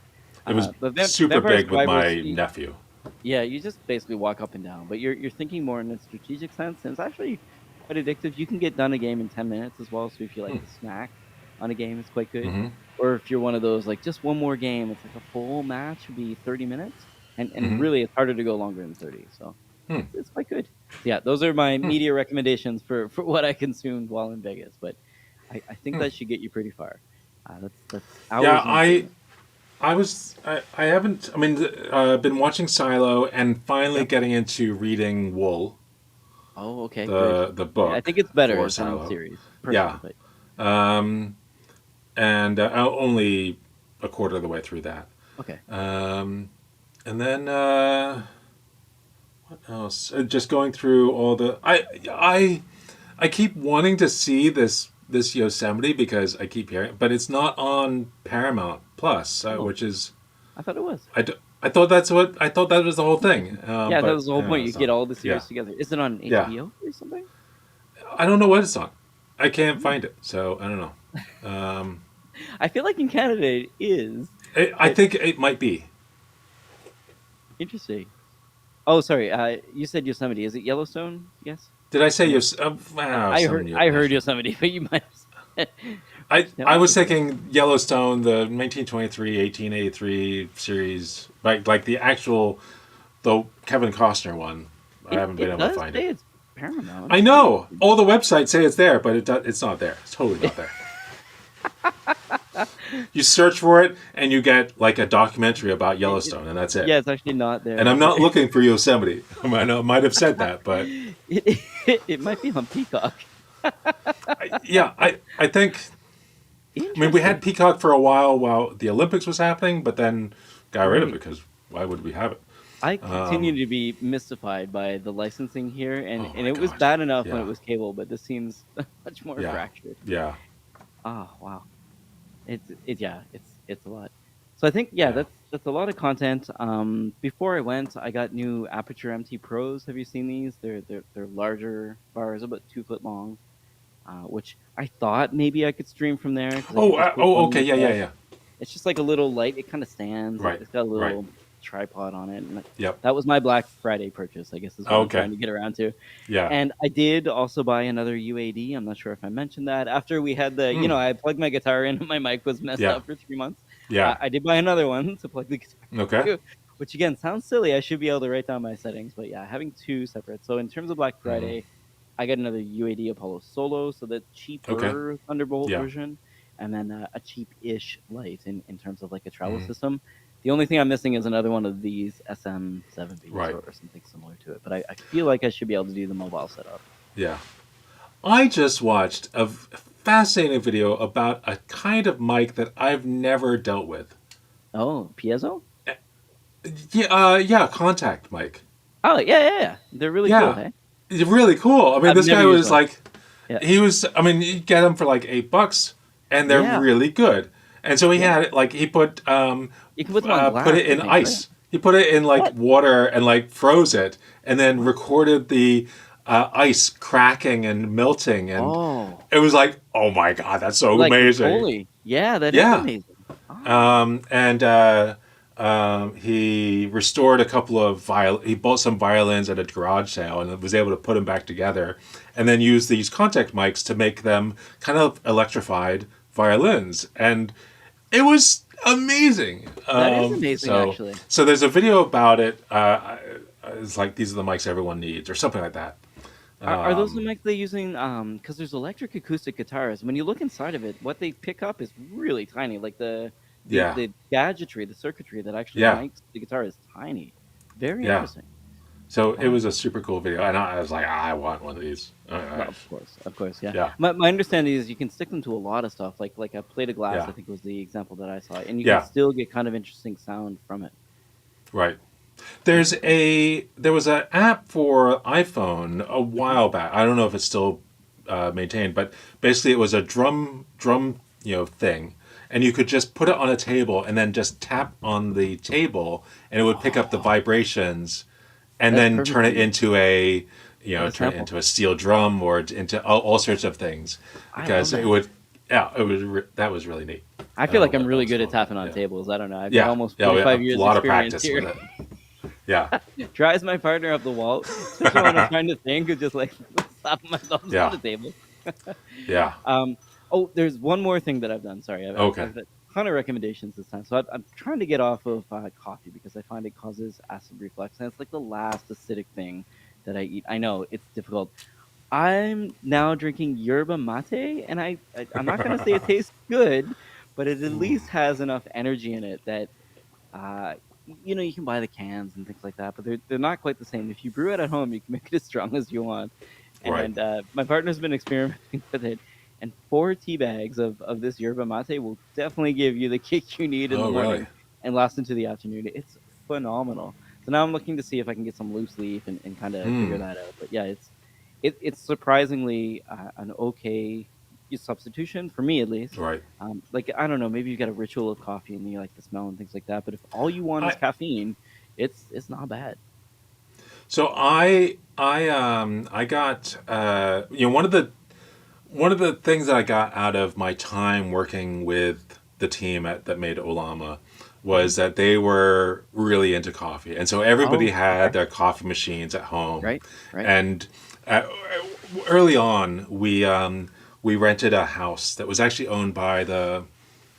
It was But super Vampire big with Survivors, my nephew. yeah, you just basically walk up and down, but you're thinking more in a strategic sense, and it's actually quite addictive. You can get done a game in 10 minutes as well, so if you like to snack on a game, it's quite good. Mm-hmm. Or if you're one of those like just one more game, it's like a full match would be 30 minutes, and Mm-hmm. really it's harder to go longer than 30, so Hmm. it's quite good. Yeah, those are my Hmm. media recommendations for what I consumed while in Vegas, but I think Hmm. that should get you pretty far. That's Yeah, hours of enjoyment. I haven't. I mean, been watching Silo and finally Yep. getting into reading Wool, Oh, okay, good. the I book think it's better for than the Silo. series, Yeah, personally, but um, and only a quarter of the way through that. okay. And then what else? Just going through all the. I keep wanting to see this Yosemite because I keep hearing, but it's not on Paramount Plus, Oh, which is I thought it was. I thought I thought that was the whole thing, Interesting. Yeah, that but was the whole point. You it's get not. all the Yeah, series together. Is it on yeah. HBO or something? I don't know what it's on. I can't Hmm. find it, so I don't know. Um, I feel like in Canada it is, I but think it might be. interesting. Oh, sorry. You said Yosemite. Is it Yellowstone? Yes. Did I say Am you? I? Wow, I some heard. I heard national. Yosemite, but you might have said. I No, was okay. thinking Yellowstone, the 1923, 1883 series, like the actual, the Kevin Costner one. I haven't been It able to does find say it. it's Paramount. I know all the websites say it's there, but it's not there. It's totally not there. You search for it and you get like a documentary about It, Yellowstone, and that's it. yeah, it's actually not And there. I'm not looking for Yosemite. I might have said that, but It might be on Peacock. I think. I mean, we had Interesting. Peacock for a while the Olympics was happening, but then got rid of it Right. because why would we have it? I continue Um, to be mystified by the licensing here, and, oh and my it was god. bad enough when it Yeah. was cable, but this seems much more Yeah. fractured. Yeah. Oh wow, it's a lot. So I think yeah, Yeah. that's a lot of content. Before I went, I got new Aperture MT Pros. Have you seen these? They're larger bars, about 2 foot long, which I thought maybe I could stream from there because I could just put one in Okay. the Yeah. Yeah. bed. Yeah. It's just like a little light. It kind of stands. Right. It's got a Right. little tripod on it, and Yep. that was my Black Friday purchase, I guess is what I'm Okay. trying to get around to. Yeah. And I did also buy another UAD. I'm not sure if I mentioned that. After we had Mm. I plugged my guitar in and my mic was messed Yeah. up for 3 months. Yeah. I did buy another one to plug the guitar Okay. into, which again sounds silly. I should be able to write down my settings, but yeah, having two separate. So in terms of Black Mm. Friday, I got another UAD Apollo Solo, so the Okay. cheaper Thunderbolt Yeah. version, and then a cheap-ish light in terms of like a travel Mm. system. The only thing I'm missing is another one of these SM7Bs Right. or something similar to it, but I feel like I should be able to do the mobile setup. Yeah. I just watched a fascinating video about a kind of mic that I've never dealt with. Oh, piezo? Yeah. Yeah. Contact mic. Oh, yeah. They're really cool, Yeah. hey? It's really cool. I mean, I've this never guy used was one. like, Yeah. he was. I mean, you get them for like $8, and they're Yeah. really good. And so he Yeah. had it like he put You can put them on glass, put it I in think, right? ice. He put it in like What? water and like froze it, and then What? recorded the ice cracking and melting, and Oh. it was like, oh my god, that's so Like amazing. Foley. Yeah, that is Yeah. amazing. Oh. And he restored a couple of he bought some violins at a garage sale and was able to put them back together, and then use these contact mics to make them kind of electrified, violins, and it was amazing. That is amazing, So actually. so there's a video about it. It's like these are the mics everyone needs, or something like that. Are those the mics they're using? Because there's electric acoustic guitars. When you look inside of it, what they pick up is really tiny. Like Yeah, the gadgetry, the circuitry that actually yeah, makes the guitar is tiny. Very yeah. interesting. So it Wow. was a super cool video, and I was like, I want one of these. Well, of course, yeah. Yeah, My understanding is you can stick them to a lot of stuff, like a plate of glass. yeah, I think was the example that I saw, and you can yeah. still get kind of interesting sound from it. Right. That's cool. There was an app for iPhone a while back. I don't know if it's still maintained, but basically it was a drum thing, and you could just put it on a table and then just tap on the table, and it would pick up the Oh, vibrations, and that's then perfect turn for it me. into a A turn it sample. into a steel drum or into all sorts of things, I love because it that. would yeah that was really neat. I feel like I'm That really was good at fun. tapping on Yeah, tables. I don't know. I've got yeah, almost yeah. We had 45 a years lot of experience practice here. with it. Yeah, Drives my partner up the wall, especially when I'm trying to think of just like slapping my thumbs on yeah, the table. yeah. Um, oh, there's one more thing that I've done. Sorry, Okay. I've got a ton of recommendations this time. So I'm trying to get off of coffee because I find it causes acid reflux, and it's like the last acidic thing that I eat. I know it's difficult. I'm now drinking yerba mate, and I'm not gonna say it tastes good, but it at least has enough energy in it that you can buy the cans and things like that, but they're not quite the same. If you brew it at home, you can make it as strong as you want. Right. And my partner's been experimenting with it, and 4 tea bags of this yerba mate will definitely give you the kick you need in the Oh, really? morning and last into the afternoon. It's phenomenal. So now I'm looking to see if I can get some loose leaf and kind of figure Hmm. that out. But yeah, it's surprisingly an okay substitution for me at least. Right. Like I don't know, maybe you got a ritual of coffee and you like the smell and things like that. But if all you want is I caffeine, it's not bad. so I got one of the things that I got out of my time working with the team that made Olama Hmm. was that they were really into coffee, and so everybody Oh, had okay, their coffee machines at home, right, right, and uh, early on we rented a house that was actually owned by the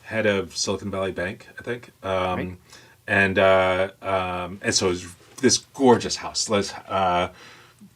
head of Silicon Valley Bank, I think. right. And so it was this gorgeous house,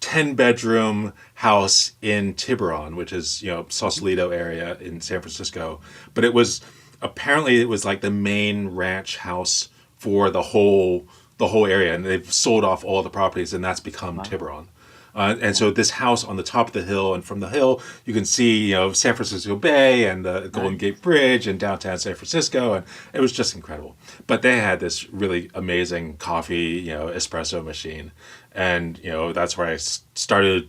10-bedroom house in Tiburon, which is Hmm. Sausalito area in San Francisco. But it was like the main ranch house for the whole area, and they've sold off all the properties, and that's become Wow, Tiburon. And wow, so this house on the top of the hill, and from the hill you can see San Francisco Bay and the Golden nice. Gate Bridge and downtown San Francisco, and it was just incredible. But they had this really amazing coffee, espresso machine, and that's where I started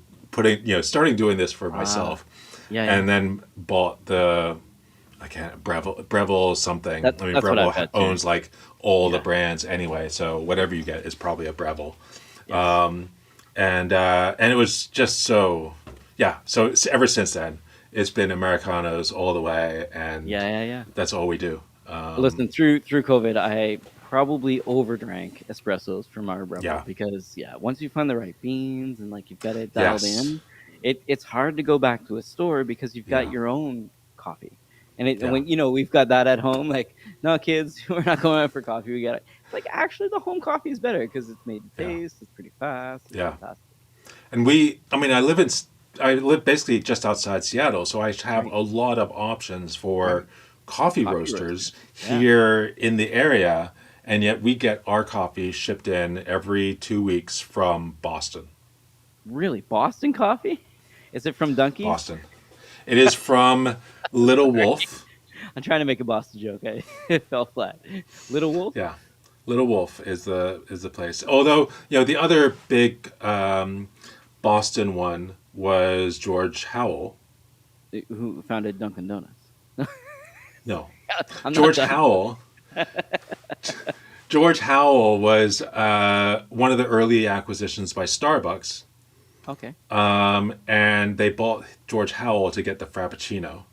starting doing this for Ah, myself, yeah, yeah. and then bought the I can't Breville something. I mean, That's what Breville I've got too. owns like all the Yeah. brands anyway, so whatever you get is probably a Breville, Yes. and it was just so yeah. So ever since then, it's been Americanos all the way, and Yeah, yeah, yeah. that's all we do. Listen, through COVID, I probably overdrank espressos from our Rebel Yeah. because yeah, once you find the right beans and like you've got it dialed Yes. in, it's hard to go back to a store because you've got Yeah. your own coffee. And Yeah. when we've got that at home, like no kids, we're not going out for coffee. We got it. It's like actually the home coffee is better because it's made to Yeah. taste. It's pretty fast. It's Yeah. fantastic. And I mean, I live basically just outside Seattle, so I have Right, a lot of options for right. coffee Coffee roasters roasters. Yeah, here in the area, and yet we get our coffee shipped in every 2 weeks from Boston. really. Boston coffee? Is it from Dunkies? Boston. It is from Little Wolf. I'm trying to make a Boston joke. It fell flat. Little Wolf, Yeah, Little Wolf is the place. Although the other big Boston one was George Howell. who founded Dunkin' Donuts. No, I'm not George done. Howell. George Howell was one of the early acquisitions by Starbucks, Okay. and they bought George Howell to get the Frappuccino.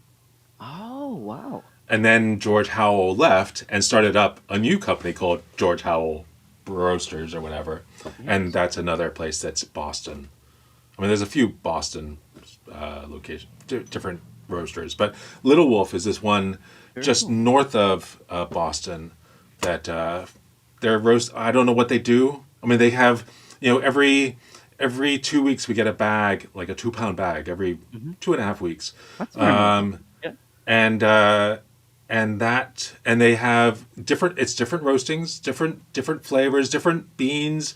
Oh wow. And then George Howell left and started up a new company called George Howell Roasters or whatever. And Interesting. that's another place that's Boston. I mean, there's a few Boston locations, different roasters. But Little Wolf is this one Very just cool. north of Boston that their roast. I don't know what they do. I mean, they have every 2 weeks we get a bag, like a 2 pound bag every Hmm. 2.5 weeks. That's very normal. Um, Yeah. and and they have different, it's different roastings, different flavors, different beans.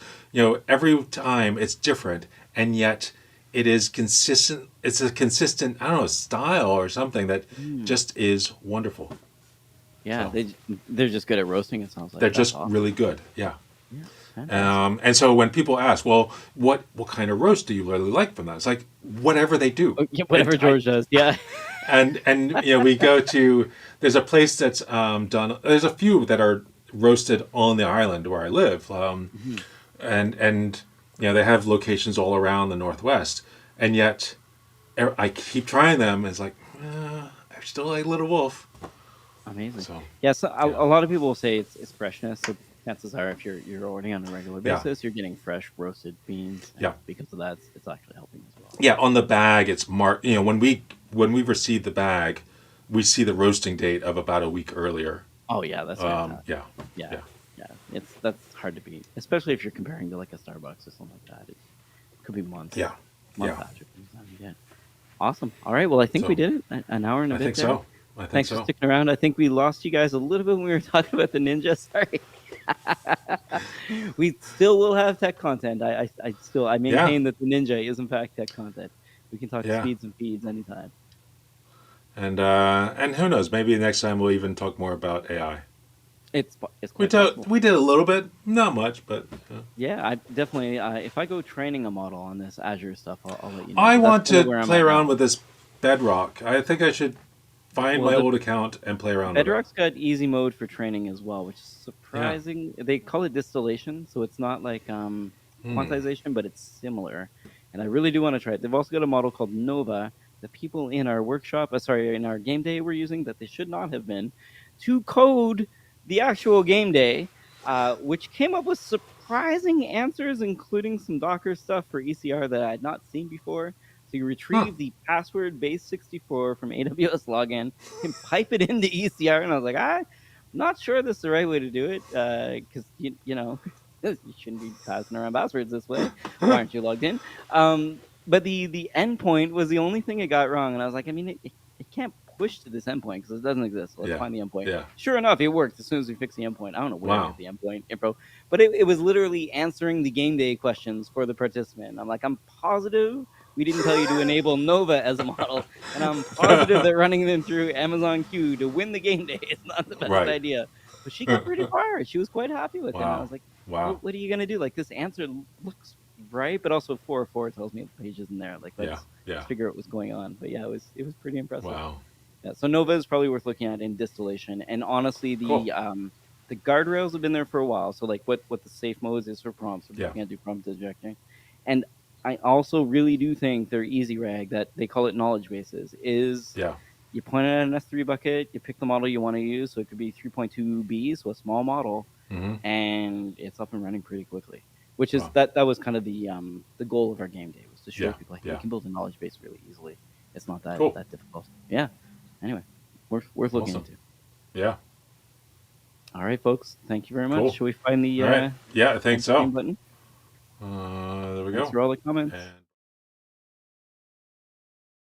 Every time it's different, and yet it is consistent. It's a consistent, I don't know, style or something that Mm. just is wonderful. Yeah, So they're just good at roasting. It sounds like they're that's just awesome. really good. Yeah. Yeah, fantastic. And so when people ask, well, what kind of roast do you really like from that? It's like whatever they do. Oh, yeah, whatever I George does. Yeah. and we go to, there's a place that's done. There's a few that are roasted on the island where I live, Mhm. and they have locations all around the Northwest, and yet I keep trying them. And it's like I still like Little Wolf. Amazing. So Yeah, so yeah, a lot of people will say it's freshness. So chances are, if you're ordering on a regular yeah, basis, you're getting fresh roasted beans, yeah, and because of that, it's actually helping as well. yeah. On the bag, it's marked. When we receive the bag, we see the roasting date of about a week earlier. Oh yeah, that's fantastic. Yeah, Yeah, yeah, yeah. That's hard to beat, especially if you're comparing to like a Starbucks or something like that. It could be yeah, months yeah. after things time you get. Awesome. All right. Well, I think we So did it. An hour and a I bit think there. so. I think Thanks for so. sticking around. I think we lost you guys a little bit when we were talking about the ninja. Sorry. We still will have tech content. I Yeah, maintain that the ninja is in fact tech content. We can talk yeah. speeds and feeds anytime. And who knows? Maybe next time we'll even talk more about AI. It's We quite did possible. we did a little bit, not much, but Yeah, I definitely. If I go training a model on this Azure stuff, I'll let you know. I But that's want kind of to where I'm play at around now. with this Bedrock. I think I should find Well, my the old account and play around with it. Bedrock's got easy mode for training as well, which is Yeah. surprising. They call it distillation, so it's not like Hmm. quantization, but it's similar. And I really do want to try it. They've also got a model called Nova that people in our workshop, sorry, in our game day were using that they should not have been to code the actual game day, which came up with surprising answers, including some Docker stuff for ECR that I had not seen before. So you Huh. retrieve the password base64 from AWS login and pipe it into ECR. And I was like, I'm not sure this is the right way to do it because, you shouldn't be passing around passwords this way. Why aren't you logged in? But the endpoint was the only thing it got wrong. And I was like, I mean, it can't push to this endpoint because it doesn't exist. So let's Yeah. find the endpoint. Yeah. Sure enough, it worked as soon as we fixed the endpoint. I don't know where I got Wow. the endpoint info, but it was literally answering the game day questions for the participant. I'm like, I'm positive we didn't tell you to enable Nova as a model, and I'm positive that running them through Amazon Q to win the game day is not the best Right. idea. But she got pretty far. She was quite happy with it. And I Wow. was like, well, Wow. what are you gonna do? Like this answer looks right, but also 404 tells me the page isn't there. Like Yeah. let's Yeah. figure out what's going on. But yeah, it was pretty impressive. Wow. Yeah, so Nova is probably worth looking at in distillation. And honestly, Cool. the guardrails have been there for a while. So like what the safe modes is for prompts, so Yeah. people can't do prompt injecting. And I also really do think their easy rag, that they call it knowledge bases, is Yeah. you point it at an S3 bucket, you pick the model you want to use, so it could be 3.2B, so a small model, Hmm. and it's up and running pretty quickly. Which is Wow. that was kind of the goal of our game day, was to show Yeah. people like, hey, you Yeah. can build a knowledge base really easily. It's not Cool. that difficult. Yeah. Anyway, worth looking Awesome. into. Yeah. All right, folks. Thank you very much. Cool. Shall we find the All right. Yeah, I think end stream so. button? There we Thanks go. for all the comments. And